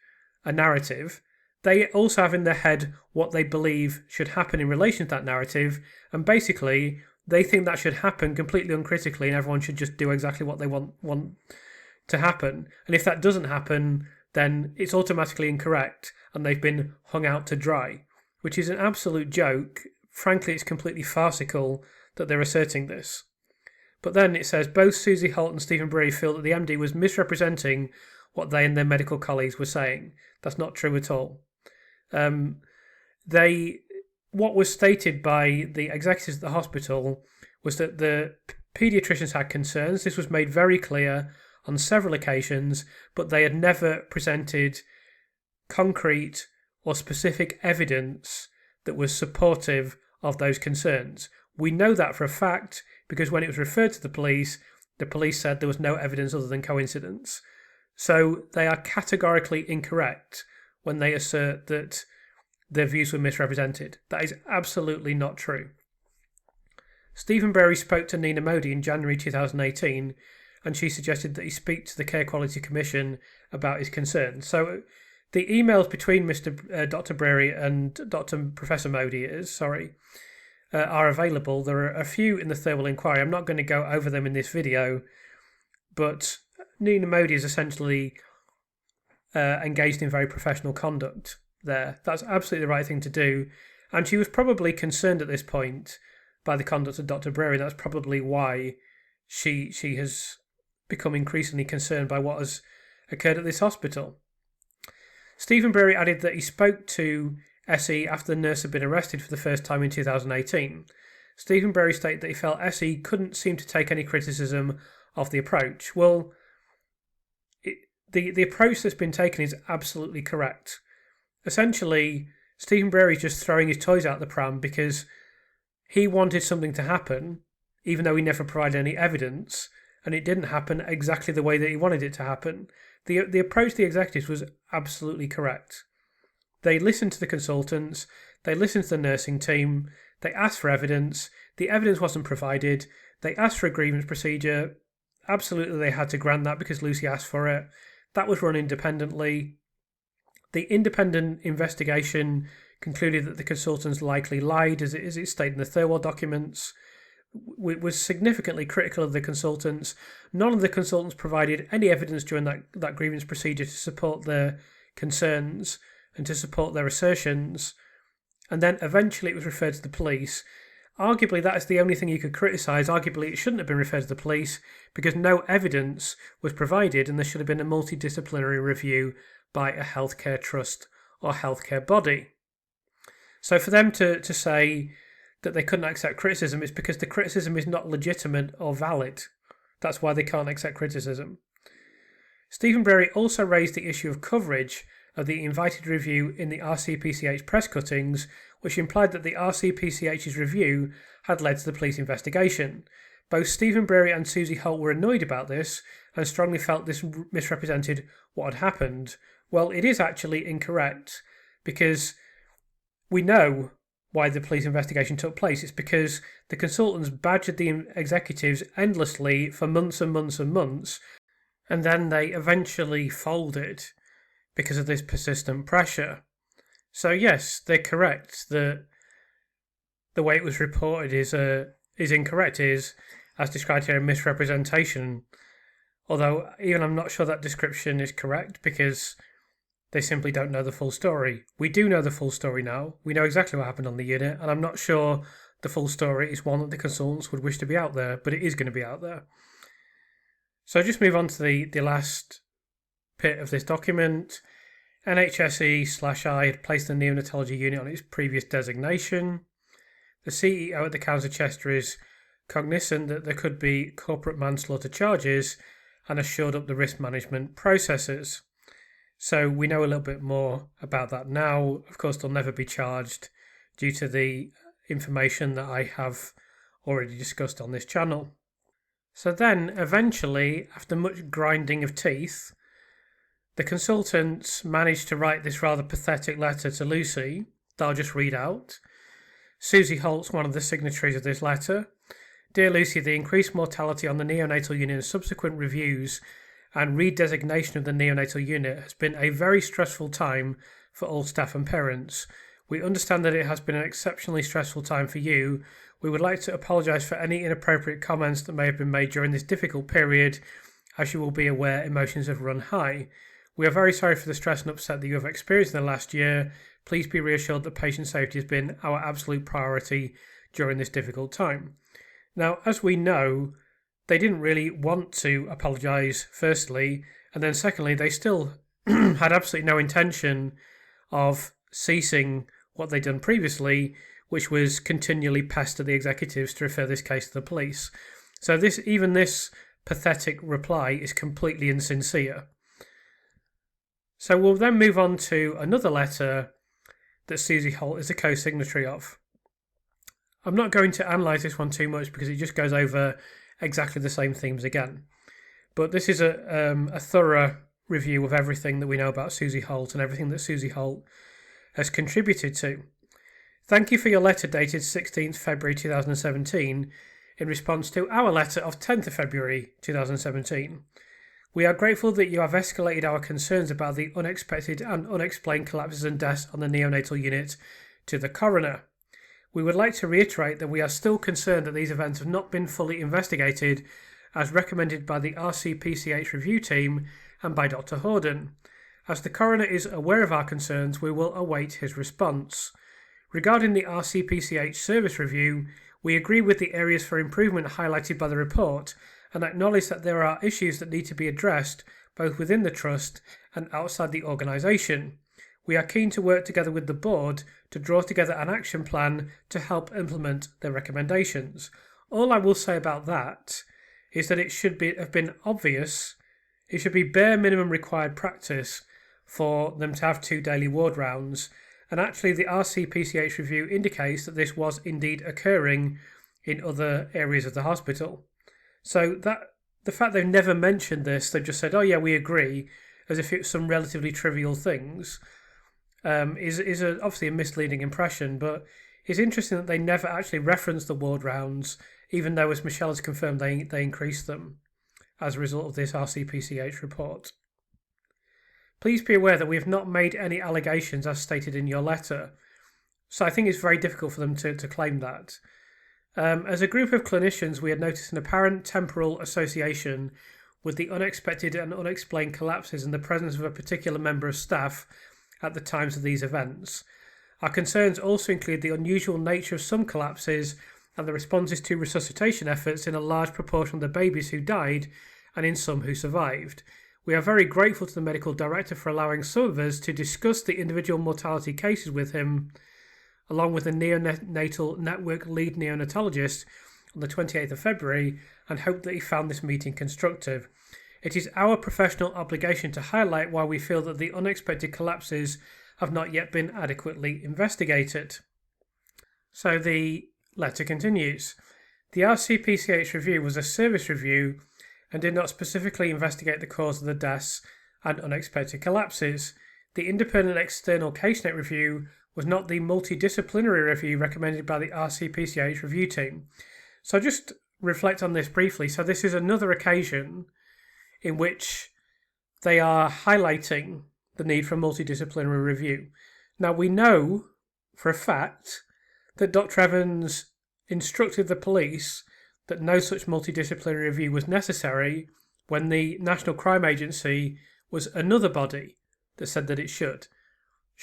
a narrative. They also have in their head what they believe should happen in relation to that narrative, and basically they think that should happen completely uncritically and everyone should just do exactly what they want to happen. And if that doesn't happen, then it's automatically incorrect and they've been hung out to dry, which is an absolute joke. Frankly, it's completely farcical that they're asserting this. But then it says both Susie Holt and Stephen Bury feel that the MD was misrepresenting what they and their medical colleagues were saying. That's not true at all. What was stated by the executives at the hospital was that the paediatricians had concerns. This was made very clear on several occasions, but they had never presented concrete or specific evidence that was supportive of those concerns. We know that for a fact because when it was referred to the police said there was no evidence other than coincidence. So they are categorically incorrect when they assert that their views were misrepresented. That is absolutely not true. Stephen Bury spoke to Nina Modi in January 2018, and she suggested that he speak to the Care Quality Commission about his concerns. So the emails between Dr. Bury and Professor Modi are available. There are a few in the Thirlwell Inquiry. I'm not going to go over them in this video, but Nina Modi is essentially engaged in very professional conduct there. That's absolutely the right thing to do. And she was probably concerned at this point by the conduct of Dr. Bury. That's probably why she has become increasingly concerned by what has occurred at this hospital. Stephen Bury added that he spoke to SE after the nurse had been arrested for the first time in 2018. Stephen Bury stated that he felt SE couldn't seem to take any criticism of the approach. Well, the approach that's been taken is absolutely correct. Essentially, Stephen Bury is just throwing his toys out the pram because he wanted something to happen, even though he never provided any evidence, and it didn't happen exactly the way that he wanted it to happen. The approach to the executives was absolutely correct. They listened to the consultants, they listened to the nursing team, they asked for evidence, the evidence wasn't provided, they asked for a grievance procedure, absolutely they had to grant that because Lucy asked for it. That was run independently. The independent investigation concluded that the consultants likely lied, as it stated in the Thirlwell documents. Was significantly critical of the consultants. None of the consultants provided any evidence during that grievance procedure to support their concerns and to support their assertions. And then eventually it was referred to the police. Arguably, that is the only thing you could criticise. Arguably, it shouldn't have been referred to the police because no evidence was provided and there should have been a multidisciplinary review by a healthcare trust or healthcare body. So for them to say that they couldn't accept criticism is because the criticism is not legitimate or valid. That's why they can't accept criticism. Stephen Breary also raised the issue of coverage of the invited review in the RCPCH press cuttings, which implied that the RCPCH's review had led to the police investigation. Both Stephen Breary and Susie Holt were annoyed about this and strongly felt this misrepresented what had happened. Well, it is actually incorrect because we know why the police investigation took place. It's because the consultants badgered the executives endlessly for months and months and months, and then they eventually folded because of this persistent pressure. So yes, they're correct. The way it was reported is incorrect, is as described here a misrepresentation. Although even I'm not sure that description is correct because they simply don't know the full story. We do know the full story now. We know exactly what happened on the unit, and I'm not sure the full story is one that the consultants would wish to be out there, but it is going to be out there. So just move on to the last bit of this document. NHSE/I had placed the neonatology unit on its previous designation. The CEO at the Council of Chester is cognizant that there could be corporate manslaughter charges and has shored up the risk management processes. So we know a little bit more about that now. Of course, they'll never be charged due to the information that I have already discussed on this channel. So then, eventually, after much grinding of teeth, the consultants managed to write this rather pathetic letter to Lucy that I'll just read out. Susie Holt's one of the signatories of this letter. Dear Lucy, the increased mortality on the neonatal unit and subsequent reviews and redesignation of the neonatal unit has been a very stressful time for all staff and parents. We understand that it has been an exceptionally stressful time for you. We would like to apologise for any inappropriate comments that may have been made during this difficult period. As you will be aware, emotions have run high. We are very sorry for the stress and upset that you have experienced in the last year. Please be reassured that patient safety has been our absolute priority during this difficult time. Now, as we know, they didn't really want to apologise, firstly, and then secondly, they still had absolutely no intention of ceasing what they'd done previously, which was continually pester the executives to refer this case to the police. So this pathetic reply is completely insincere. So we'll then move on to another letter that Susie Holt is a co-signatory of. I'm not going to analyse this one too much because it just goes over exactly the same themes again. But this is a thorough review of everything that we know about Susie Holt and everything that Susie Holt has contributed to. Thank you for your letter dated 16th February 2017 in response to our letter of 10th of February 2017. We are grateful that you have escalated our concerns about the unexpected and unexplained collapses and deaths on the neonatal unit to the coroner. We would like to reiterate that we are still concerned that these events have not been fully investigated as recommended by the RCPCH review team and by Dr. Horden. As the coroner is aware of our concerns, we will await his response. Regarding the RCPCH service review, we agree with the areas for improvement highlighted by the report and acknowledge that there are issues that need to be addressed both within the trust and outside the organisation. We are keen to work together with the board to draw together an action plan to help implement their recommendations. All I will say about that is that it should have been obvious, it should be bare minimum required practice for them to have 2 daily ward rounds, and actually the RCPCH review indicates that this was indeed occurring in other areas of the hospital. So the fact they've never mentioned this, they've just said, "Oh yeah, we agree," as if it's some relatively trivial things, is obviously a misleading impression. But it's interesting that they never actually reference the ward rounds, even though, as Michelle has confirmed, they increased them as a result of this RCPCH report. Please be aware that we have not made any allegations as stated in your letter. So I think it's very difficult for them to claim that. As a group of clinicians, we had noticed an apparent temporal association with the unexpected and unexplained collapses in the presence of a particular member of staff at the times of these events. Our concerns also include the unusual nature of some collapses and the responses to resuscitation efforts in a large proportion of the babies who died and in some who survived. We are very grateful to the medical director for allowing some of us to discuss the individual mortality cases with him, along with the neonatal network lead neonatologist on the 28th of February, and hope that he found this meeting constructive. It is our professional obligation to highlight why we feel that the unexpected collapses have not yet been adequately investigated. So the letter continues. The RCPCH review was a service review and did not specifically investigate the cause of the deaths and unexpected collapses. The independent external CaseNet review was not the multidisciplinary review recommended by the RCPCH review team. So just reflect on this briefly. So this is another occasion in which they are highlighting the need for a multidisciplinary review. Now we know for a fact that Dr. Evans instructed the police that no such multidisciplinary review was necessary when the National Crime Agency was another body that said that it should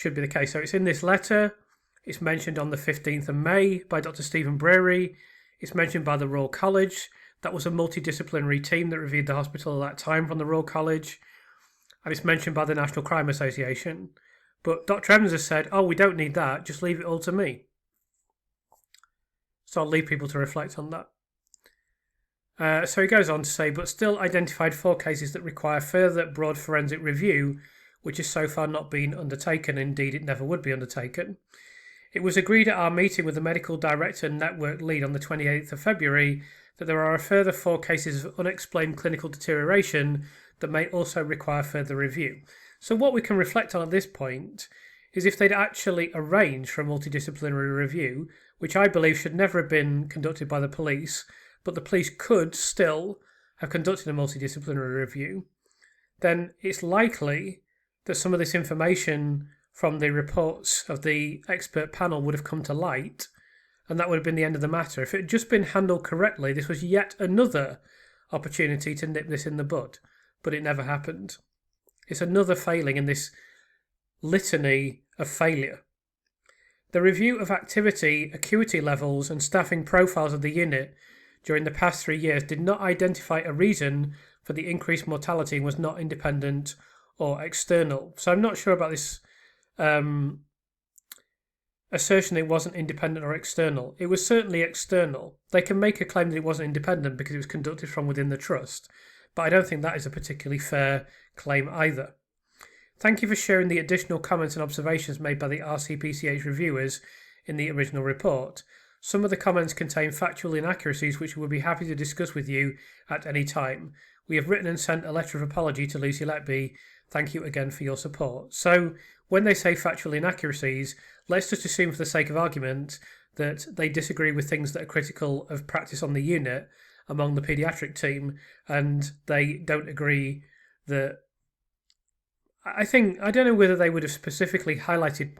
be the case. So it's in this letter. It's mentioned on the 15th of May by Dr. Stephen Breary. It's mentioned by the Royal College. That was a multidisciplinary team that reviewed the hospital at that time from the Royal College. And it's mentioned by the National Crime Association. But Dr. Evans has said, "Oh, we don't need that. Just leave it all to me." So I'll leave people to reflect on that. So he goes on to say, but still identified 4 cases that require further broad forensic review, which has so far not been undertaken. Indeed, it never would be undertaken. It was agreed at our meeting with the medical director and network lead on the 28th of February that there are a further 4 cases of unexplained clinical deterioration that may also require further review. So what we can reflect on at this point is if they'd actually arranged for a multidisciplinary review, which I believe should never have been conducted by the police, but the police could still have conducted a multidisciplinary review, then it's likely that some of this information from the reports of the expert panel would have come to light, and that would have been the end of the matter. If it had just been handled correctly, this was yet another opportunity to nip this in the bud, but it never happened. It's another failing in this litany of failure. The review of activity, acuity levels and staffing profiles of the unit during the past 3 years did not identify a reason for the increased mortality and was not independent or external. So I'm not sure about this assertion that it wasn't independent or external. It was certainly external. They can make a claim that it wasn't independent because it was conducted from within the trust, but I don't think that is a particularly fair claim either. Thank you for sharing the additional comments and observations made by the RCPCH reviewers in the original report. Some of the comments contain factual inaccuracies which we would be happy to discuss with you at any time. We have written and sent a letter of apology to Lucy Letby. Thank you again for your support. So when they say factual inaccuracies, let's just assume for the sake of argument that they disagree with things that are critical of practice on the unit among the paediatric team, and they don't agree that... I don't know whether they would have specifically highlighted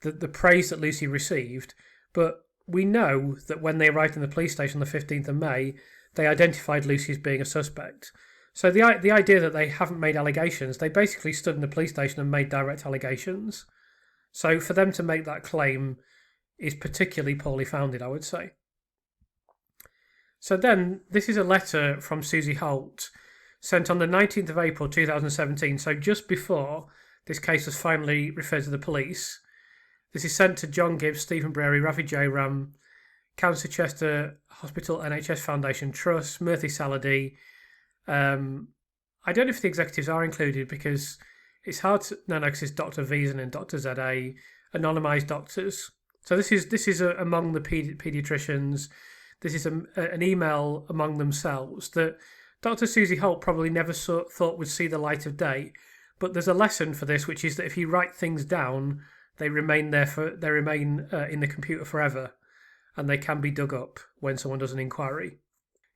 the praise that Lucy received, but we know that when they arrived in the police station on the 15th of May, they identified Lucy as being a suspect. So the idea that they haven't made allegations, they basically stood in the police station and made direct allegations. So for them to make that claim is particularly poorly founded, I would say. So then, this is a letter from Susie Holt, sent on the 19th of April 2017, so just before this case was finally referred to the police. This is sent to John Gibbs, Stephen Breary, Rafi Jairam, Cancer Chester Hospital NHS Foundation Trust, Murthy Saladhi. I don't know if the executives are included because it's hard to... No, because it's Dr. Veason and Dr. ZA, anonymised doctors. So this is among the paediatricians. This is an email among themselves that Dr. Susie Holt probably never thought would see the light of day, but there's a lesson for this, which is that if you write things down, they remain in the computer forever, and they can be dug up when someone does an inquiry.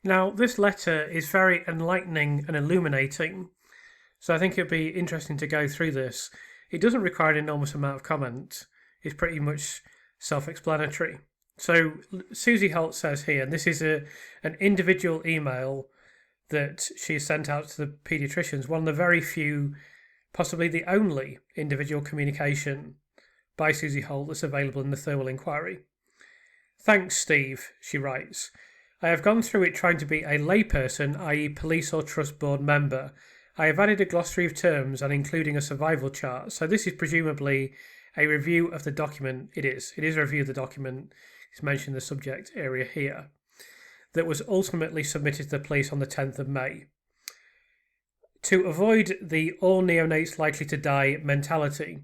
Now, this letter is very enlightening and illuminating, so I think it'd be interesting to go through this. It doesn't require an enormous amount of comment. It's pretty much self-explanatory. So Susie Holt says here, and this is an individual email that she sent out to the paediatricians, one of the very few, possibly the only individual communication by Susie Holt that's available in the Thirlwell inquiry. Thanks, Steve, she writes. I have gone through it trying to be a layperson, i.e. police or trust board member. I have added a glossary of terms and including a survival chart. So this is presumably a review of the document. It is a review of the document. It's mentioned the subject area here. That was ultimately submitted to the police on the 10th of May. To avoid the all neonates likely to die mentality,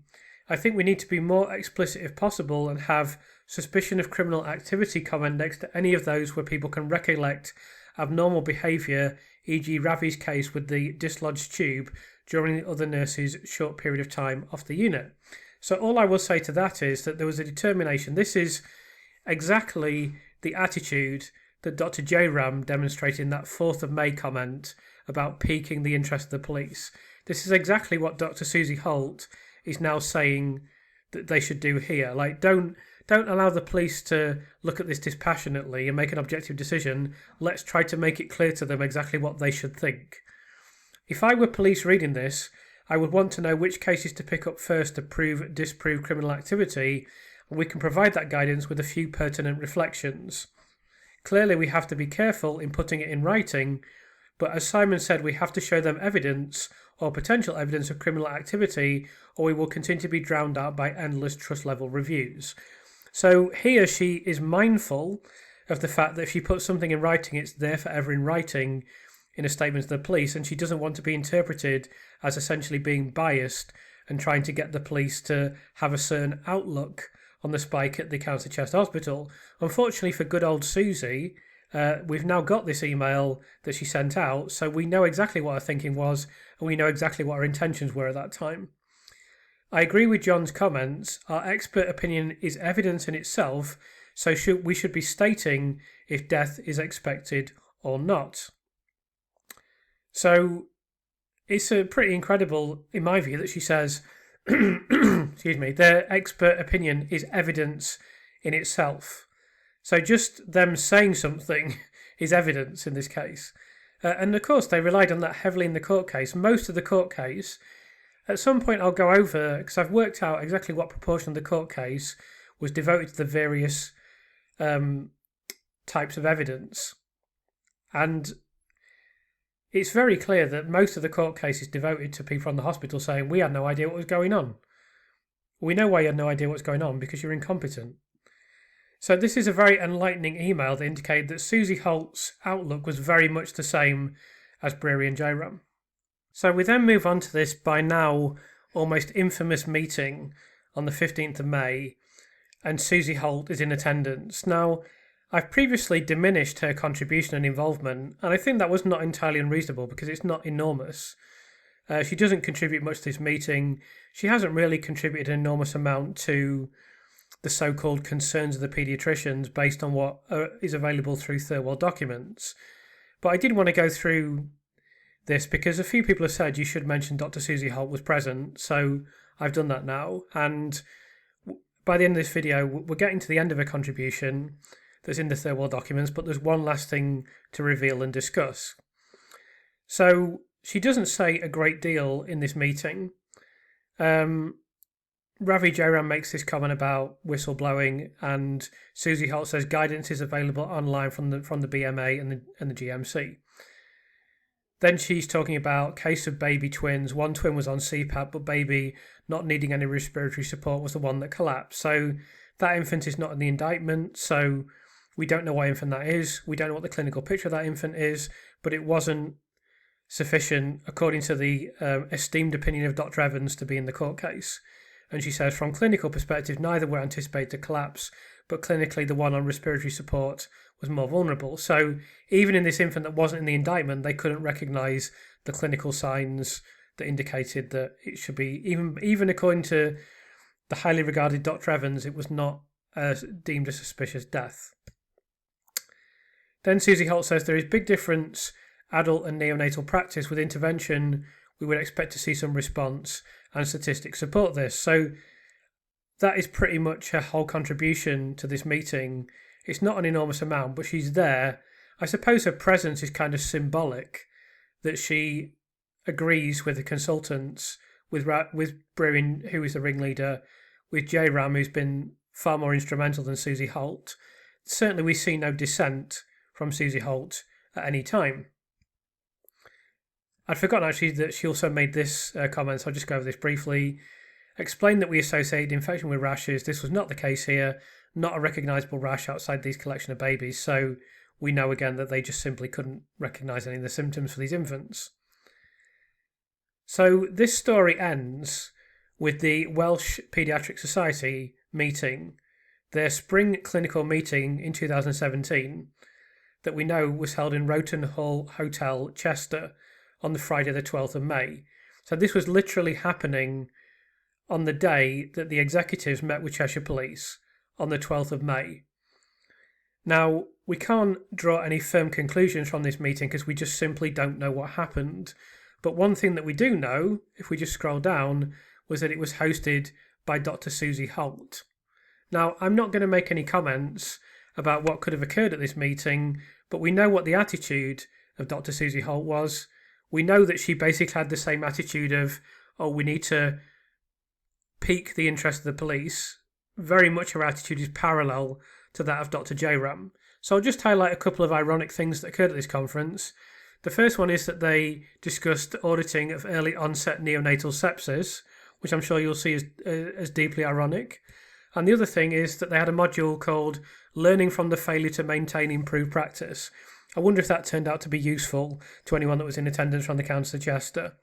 I think we need to be more explicit if possible and have suspicion of criminal activity comment next to any of those where people can recollect abnormal behaviour, e.g. Ravi's case with the dislodged tube during the other nurse's short period of time off the unit. So all I will say to that is that there was a determination. This is exactly the attitude that Dr. J-Ram demonstrated in that 4th of May comment about piquing the interest of the police. This is exactly what Dr. Susie Holt is now saying that they should do here. Like, don't allow the police to look at this dispassionately and make an objective decision. Let's try to make it clear to them exactly what they should think. If I were police reading this, I would want to know which cases to pick up first to disprove criminal activity, and we can provide that guidance with a few pertinent reflections. Clearly, we have to be careful in putting it in writing, but as Simon said, we have to show them evidence or potential evidence of criminal activity, or we will continue to be drowned out by endless trust-level reviews. So here she is mindful of the fact that if she puts something in writing, it's there forever in writing in a statement to the police, and she doesn't want to be interpreted as essentially being biased and trying to get the police to have a certain outlook on the spike at the County Chest Hospital. Unfortunately for good old Susie, we've now got this email that she sent out, so we know exactly what her thinking was, and we know exactly what her intentions were at that time. I agree with John's comments. Our expert opinion is evidence in itself, so we should be stating if death is expected or not. So it's pretty incredible, in my view, that she says, excuse me, their expert opinion is evidence in itself. So just them saying something is evidence in this case. And of course, they relied on that heavily in the court case. Most of the court case, at some point I'll go over, because I've worked out exactly what proportion of the court case was devoted to the various types of evidence. And it's very clear that most of the court case is devoted to people from the hospital saying, we had no idea what was going on. We know why you had no idea what's going on, because you're incompetent. So this is a very enlightening email that indicated that Susie Holt's outlook was very much the same as Breary and J-Ram. So we then move on to this by now almost infamous meeting on the 15th of May, and Susie Holt is in attendance. Now, I've previously diminished her contribution and involvement, and I think that was not entirely unreasonable because it's not enormous. She doesn't contribute much to this meeting. She hasn't really contributed an enormous amount to the so-called concerns of the paediatricians based on what is available through Thirlwell documents. But I did want to go through this because a few people have said you should mention Dr. Susie Holt was present, so I've done that now. And by the end of this video, we're getting to the end of her contribution that's in the Thirlwell documents, but there's one last thing to reveal and discuss. So she doesn't say a great deal in this meeting. Ravi Jairam makes this comment about whistleblowing, and Susie Holt says guidance is available online from the BMA and the GMC. Then she's talking about case of baby twins. One twin was on CPAP, but baby not needing any respiratory support was the one that collapsed. So that infant is not in the indictment, so we don't know what infant that is. We don't know what the clinical picture of that infant is, but it wasn't sufficient, according to the esteemed opinion of Dr. Evans, to be in the court case. And she says, from clinical perspective, neither were anticipated to collapse, but clinically the one on respiratory support was more vulnerable. So even in this infant that wasn't in the indictment, they couldn't recognise the clinical signs that indicated that it should be, even according to the highly regarded Dr. Evans, it was not deemed a suspicious death. Then Susie Holt says there is big difference adult and neonatal practice. With intervention, we would expect to see some response, and statistics support this. So that is pretty much her whole contribution to this meeting. It's not an enormous amount, but she's there. I suppose her presence is kind of symbolic, that she agrees with the consultants, with Bruin, who is the ringleader, with J-Ram, who's been far more instrumental than Susie Holt. Certainly we see no dissent from Susie Holt at any time. I'd forgotten actually that she also made this comment, so I'll just go over this briefly. Explained that we associated infection with rashes. This was not the case here, not a recognisable rash outside these collection of babies, so we know again that they just simply couldn't recognise any of the symptoms for these infants. So this story ends with the Welsh Paediatric Society meeting, their spring clinical meeting in 2017, that we know was held in Roton Hall Hotel, Chester, on the Friday the 12th of May. So this was literally happening on the day that the executives met with Cheshire Police, on the 12th of May. Now, we can't draw any firm conclusions from this meeting because we just simply don't know what happened. But one thing that we do know, if we just scroll down, was that it was hosted by Dr. Susie Holt. Now, I'm not going to make any comments about what could have occurred at this meeting, but we know what the attitude of Dr. Susie Holt was. We know that she basically had the same attitude of, oh, we need to pique the interest of the police. Very much her attitude is parallel to that of Dr. J-Ram. So I'll just highlight a couple of ironic things that occurred at this conference. The first one is that they discussed auditing of early onset neonatal sepsis, which I'm sure you'll see as deeply ironic. And the other thing is that they had a module called Learning from the Failure to Maintain Improved Practice. I wonder if that turned out to be useful to anyone that was in attendance from the Council of Chester.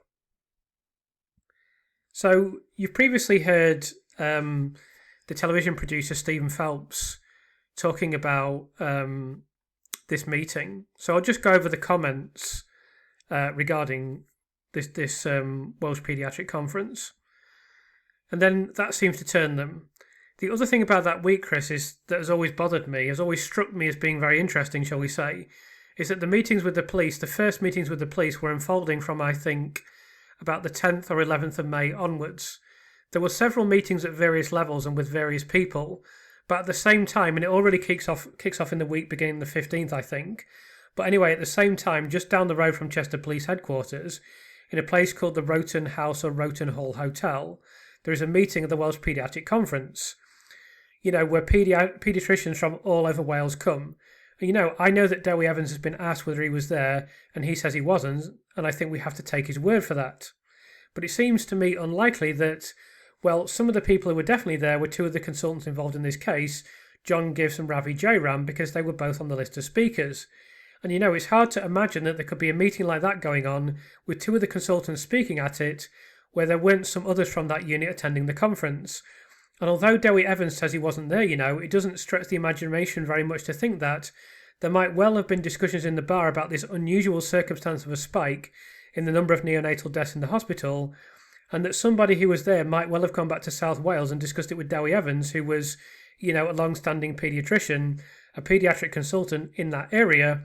So you've previously heard the television producer Stephen Phelps talking about this meeting. So I'll just go over the comments regarding this Welsh Paediatric Conference. And then that seems to turn them. The other thing about that week, Chris, is that has always bothered me, has always struck me as being very interesting, shall we say, is that the meetings with the police, the first meetings with the police were unfolding from, I think, about the 10th or 11th of May onwards. There were several meetings at various levels and with various people, but at the same time, and it already kicks off in the week beginning the 15th, I think. But anyway, at the same time, just down the road from Chester Police Headquarters, in a place called the Roton House or Roton Hall Hotel, there is a meeting of the Welsh Paediatric Conference, where paediatricians from all over Wales come. I know that Dewi Evans has been asked whether he was there, and he says he wasn't, and I think we have to take his word for that. But it seems to me unlikely that, well, some of the people who were definitely there were two of the consultants involved in this case, John Gibbs and Ravi Jairam, because they were both on the list of speakers. And it's hard to imagine that there could be a meeting like that going on with two of the consultants speaking at it, where there weren't some others from that unit attending the conference. And although Dewi Evans says he wasn't there, it doesn't stretch the imagination very much to think that there might well have been discussions in the bar about this unusual circumstance of a spike in the number of neonatal deaths in the hospital, and that somebody who was there might well have gone back to South Wales and discussed it with Dewi Evans, who was, a long-standing paediatrician, a paediatric consultant in that area,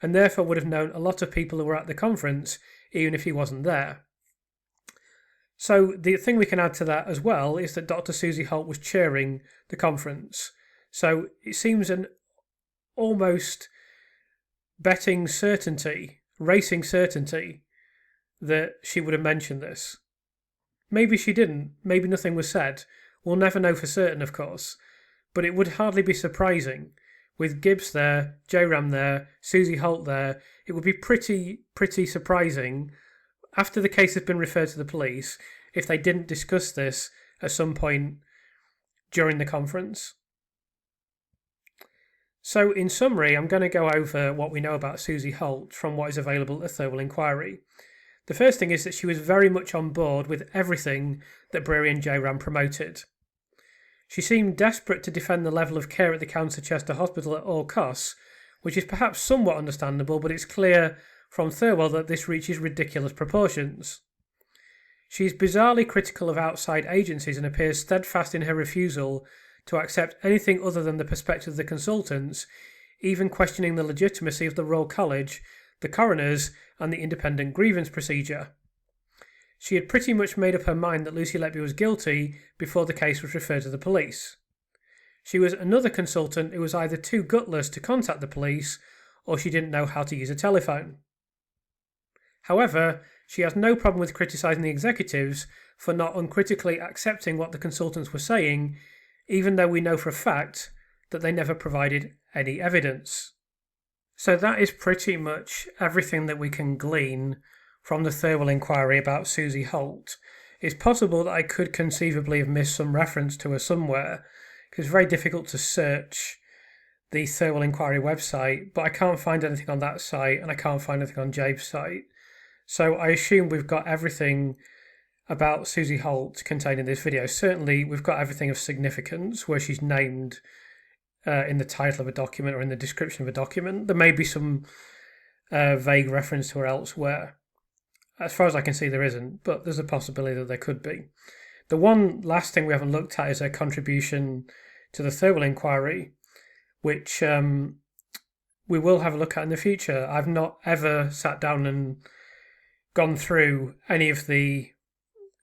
and therefore would have known a lot of people who were at the conference, even if he wasn't there. So the thing we can add to that as well is that Dr. Susie Holt was chairing the conference. So it seems an almost betting certainty, racing certainty, that she would have mentioned this. Maybe she didn't. Maybe nothing was said. We'll never know for certain, of course. But it would hardly be surprising. With Gibbs there, J-Ram there, Susie Holt there, it would be pretty surprising, after the case has been referred to the police, if they didn't discuss this at some point during the conference. So in summary, I'm going to go over what we know about Susie Holt from what is available at the Thirlwell Inquiry. The first thing is that she was very much on board with everything that Brewery and J-Ram promoted. She seemed desperate to defend the level of care at the County Chester Hospital at all costs, which is perhaps somewhat understandable, but it's clear from Thirlwell that this reaches ridiculous proportions. She is bizarrely critical of outside agencies and appears steadfast in her refusal to accept anything other than the perspective of the consultants, even questioning the legitimacy of the Royal College, the coroners, and the independent grievance procedure. She had pretty much made up her mind that Lucy Letby was guilty before the case was referred to the police. She was another consultant who was either too gutless to contact the police or she didn't know how to use a telephone. However, she has no problem with criticising the executives for not uncritically accepting what the consultants were saying, even though we know for a fact that they never provided any evidence. So that is pretty much everything that we can glean from the Thirlwell inquiry about Susie Holt. It's possible that I could conceivably have missed some reference to her somewhere, because it's very difficult to search the Thirlwell inquiry website, but I can't find anything on that site and I can't find anything on Jabe's site. So I assume we've got everything about Susie Holt contained in this video. Certainly we've got everything of significance where she's named in the title of a document or in the description of a document. There may be some vague reference to her elsewhere. As far as I can see, there isn't, but there's a possibility that there could be. The one last thing we haven't looked at is her contribution to the Thirlwell inquiry, which we will have a look at in the future. I've not ever sat down and gone through any of the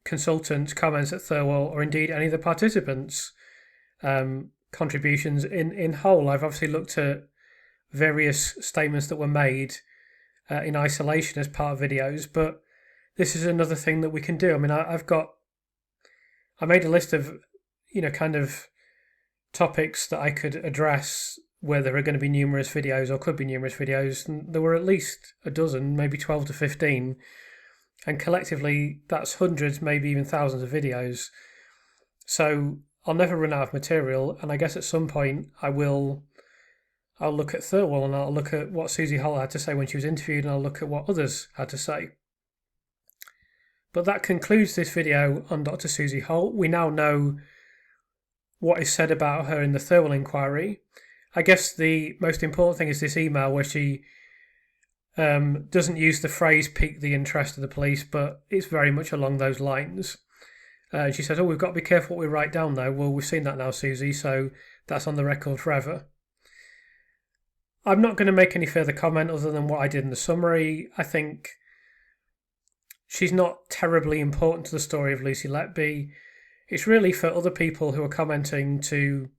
consultants' comments at Thirlwell, or indeed any of the participants' contributions in whole. I've obviously looked at various statements that were made in isolation as part of videos, but this is another thing that we can do. I mean, I made a list of, kind of topics that I could address where there are going to be numerous videos or could be numerous videos. And there were at least a dozen, maybe 12 to 15. And collectively, that's hundreds, maybe even thousands of videos. So I'll never run out of material. And I guess at some point I'll look at Thirlwell and I'll look at what Susie Holt had to say when she was interviewed, and I'll look at what others had to say. But that concludes this video on Dr. Susie Holt. We now know what is said about her in the Thirlwell inquiry. I guess the most important thing is this email where she doesn't use the phrase pique the interest of the police, but it's very much along those lines. She says, we've got to be careful what we write down though. Well, we've seen that now, Susie, so that's on the record forever. I'm not going to make any further comment other than what I did in the summary. I think she's not terribly important to the story of Lucy Letby. It's really for other people who are commenting to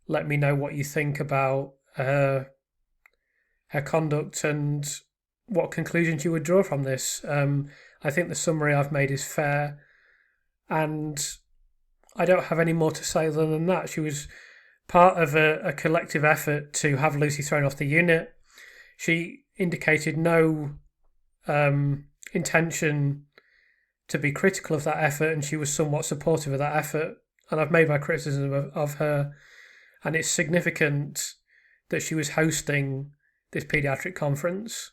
let me know what you think about her conduct and what conclusions you would draw from this. I think the summary I've made is fair, and I don't have any more to say other than that. She was part of a collective effort to have Lucy thrown off the unit. She indicated no intention to be critical of that effort, and she was somewhat supportive of that effort. And I've made my criticism of her, and it's significant that she was hosting this paediatric conference.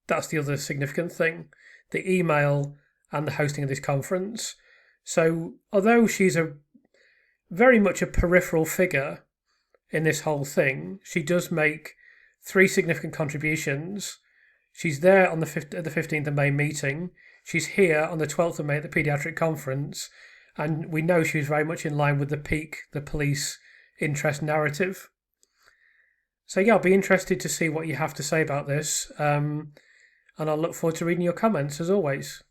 That's the other significant thing, the email and the hosting of this conference. So although she's very much a peripheral figure in this whole thing, she does make 3 significant contributions. She's there on the 15th of May meeting. She's here on the 12th of May at the paediatric conference. And we know she was very much in line with the pique the police interest narrative. So yeah, I'll be interested to see what you have to say about this. And I'll look forward to reading your comments as always.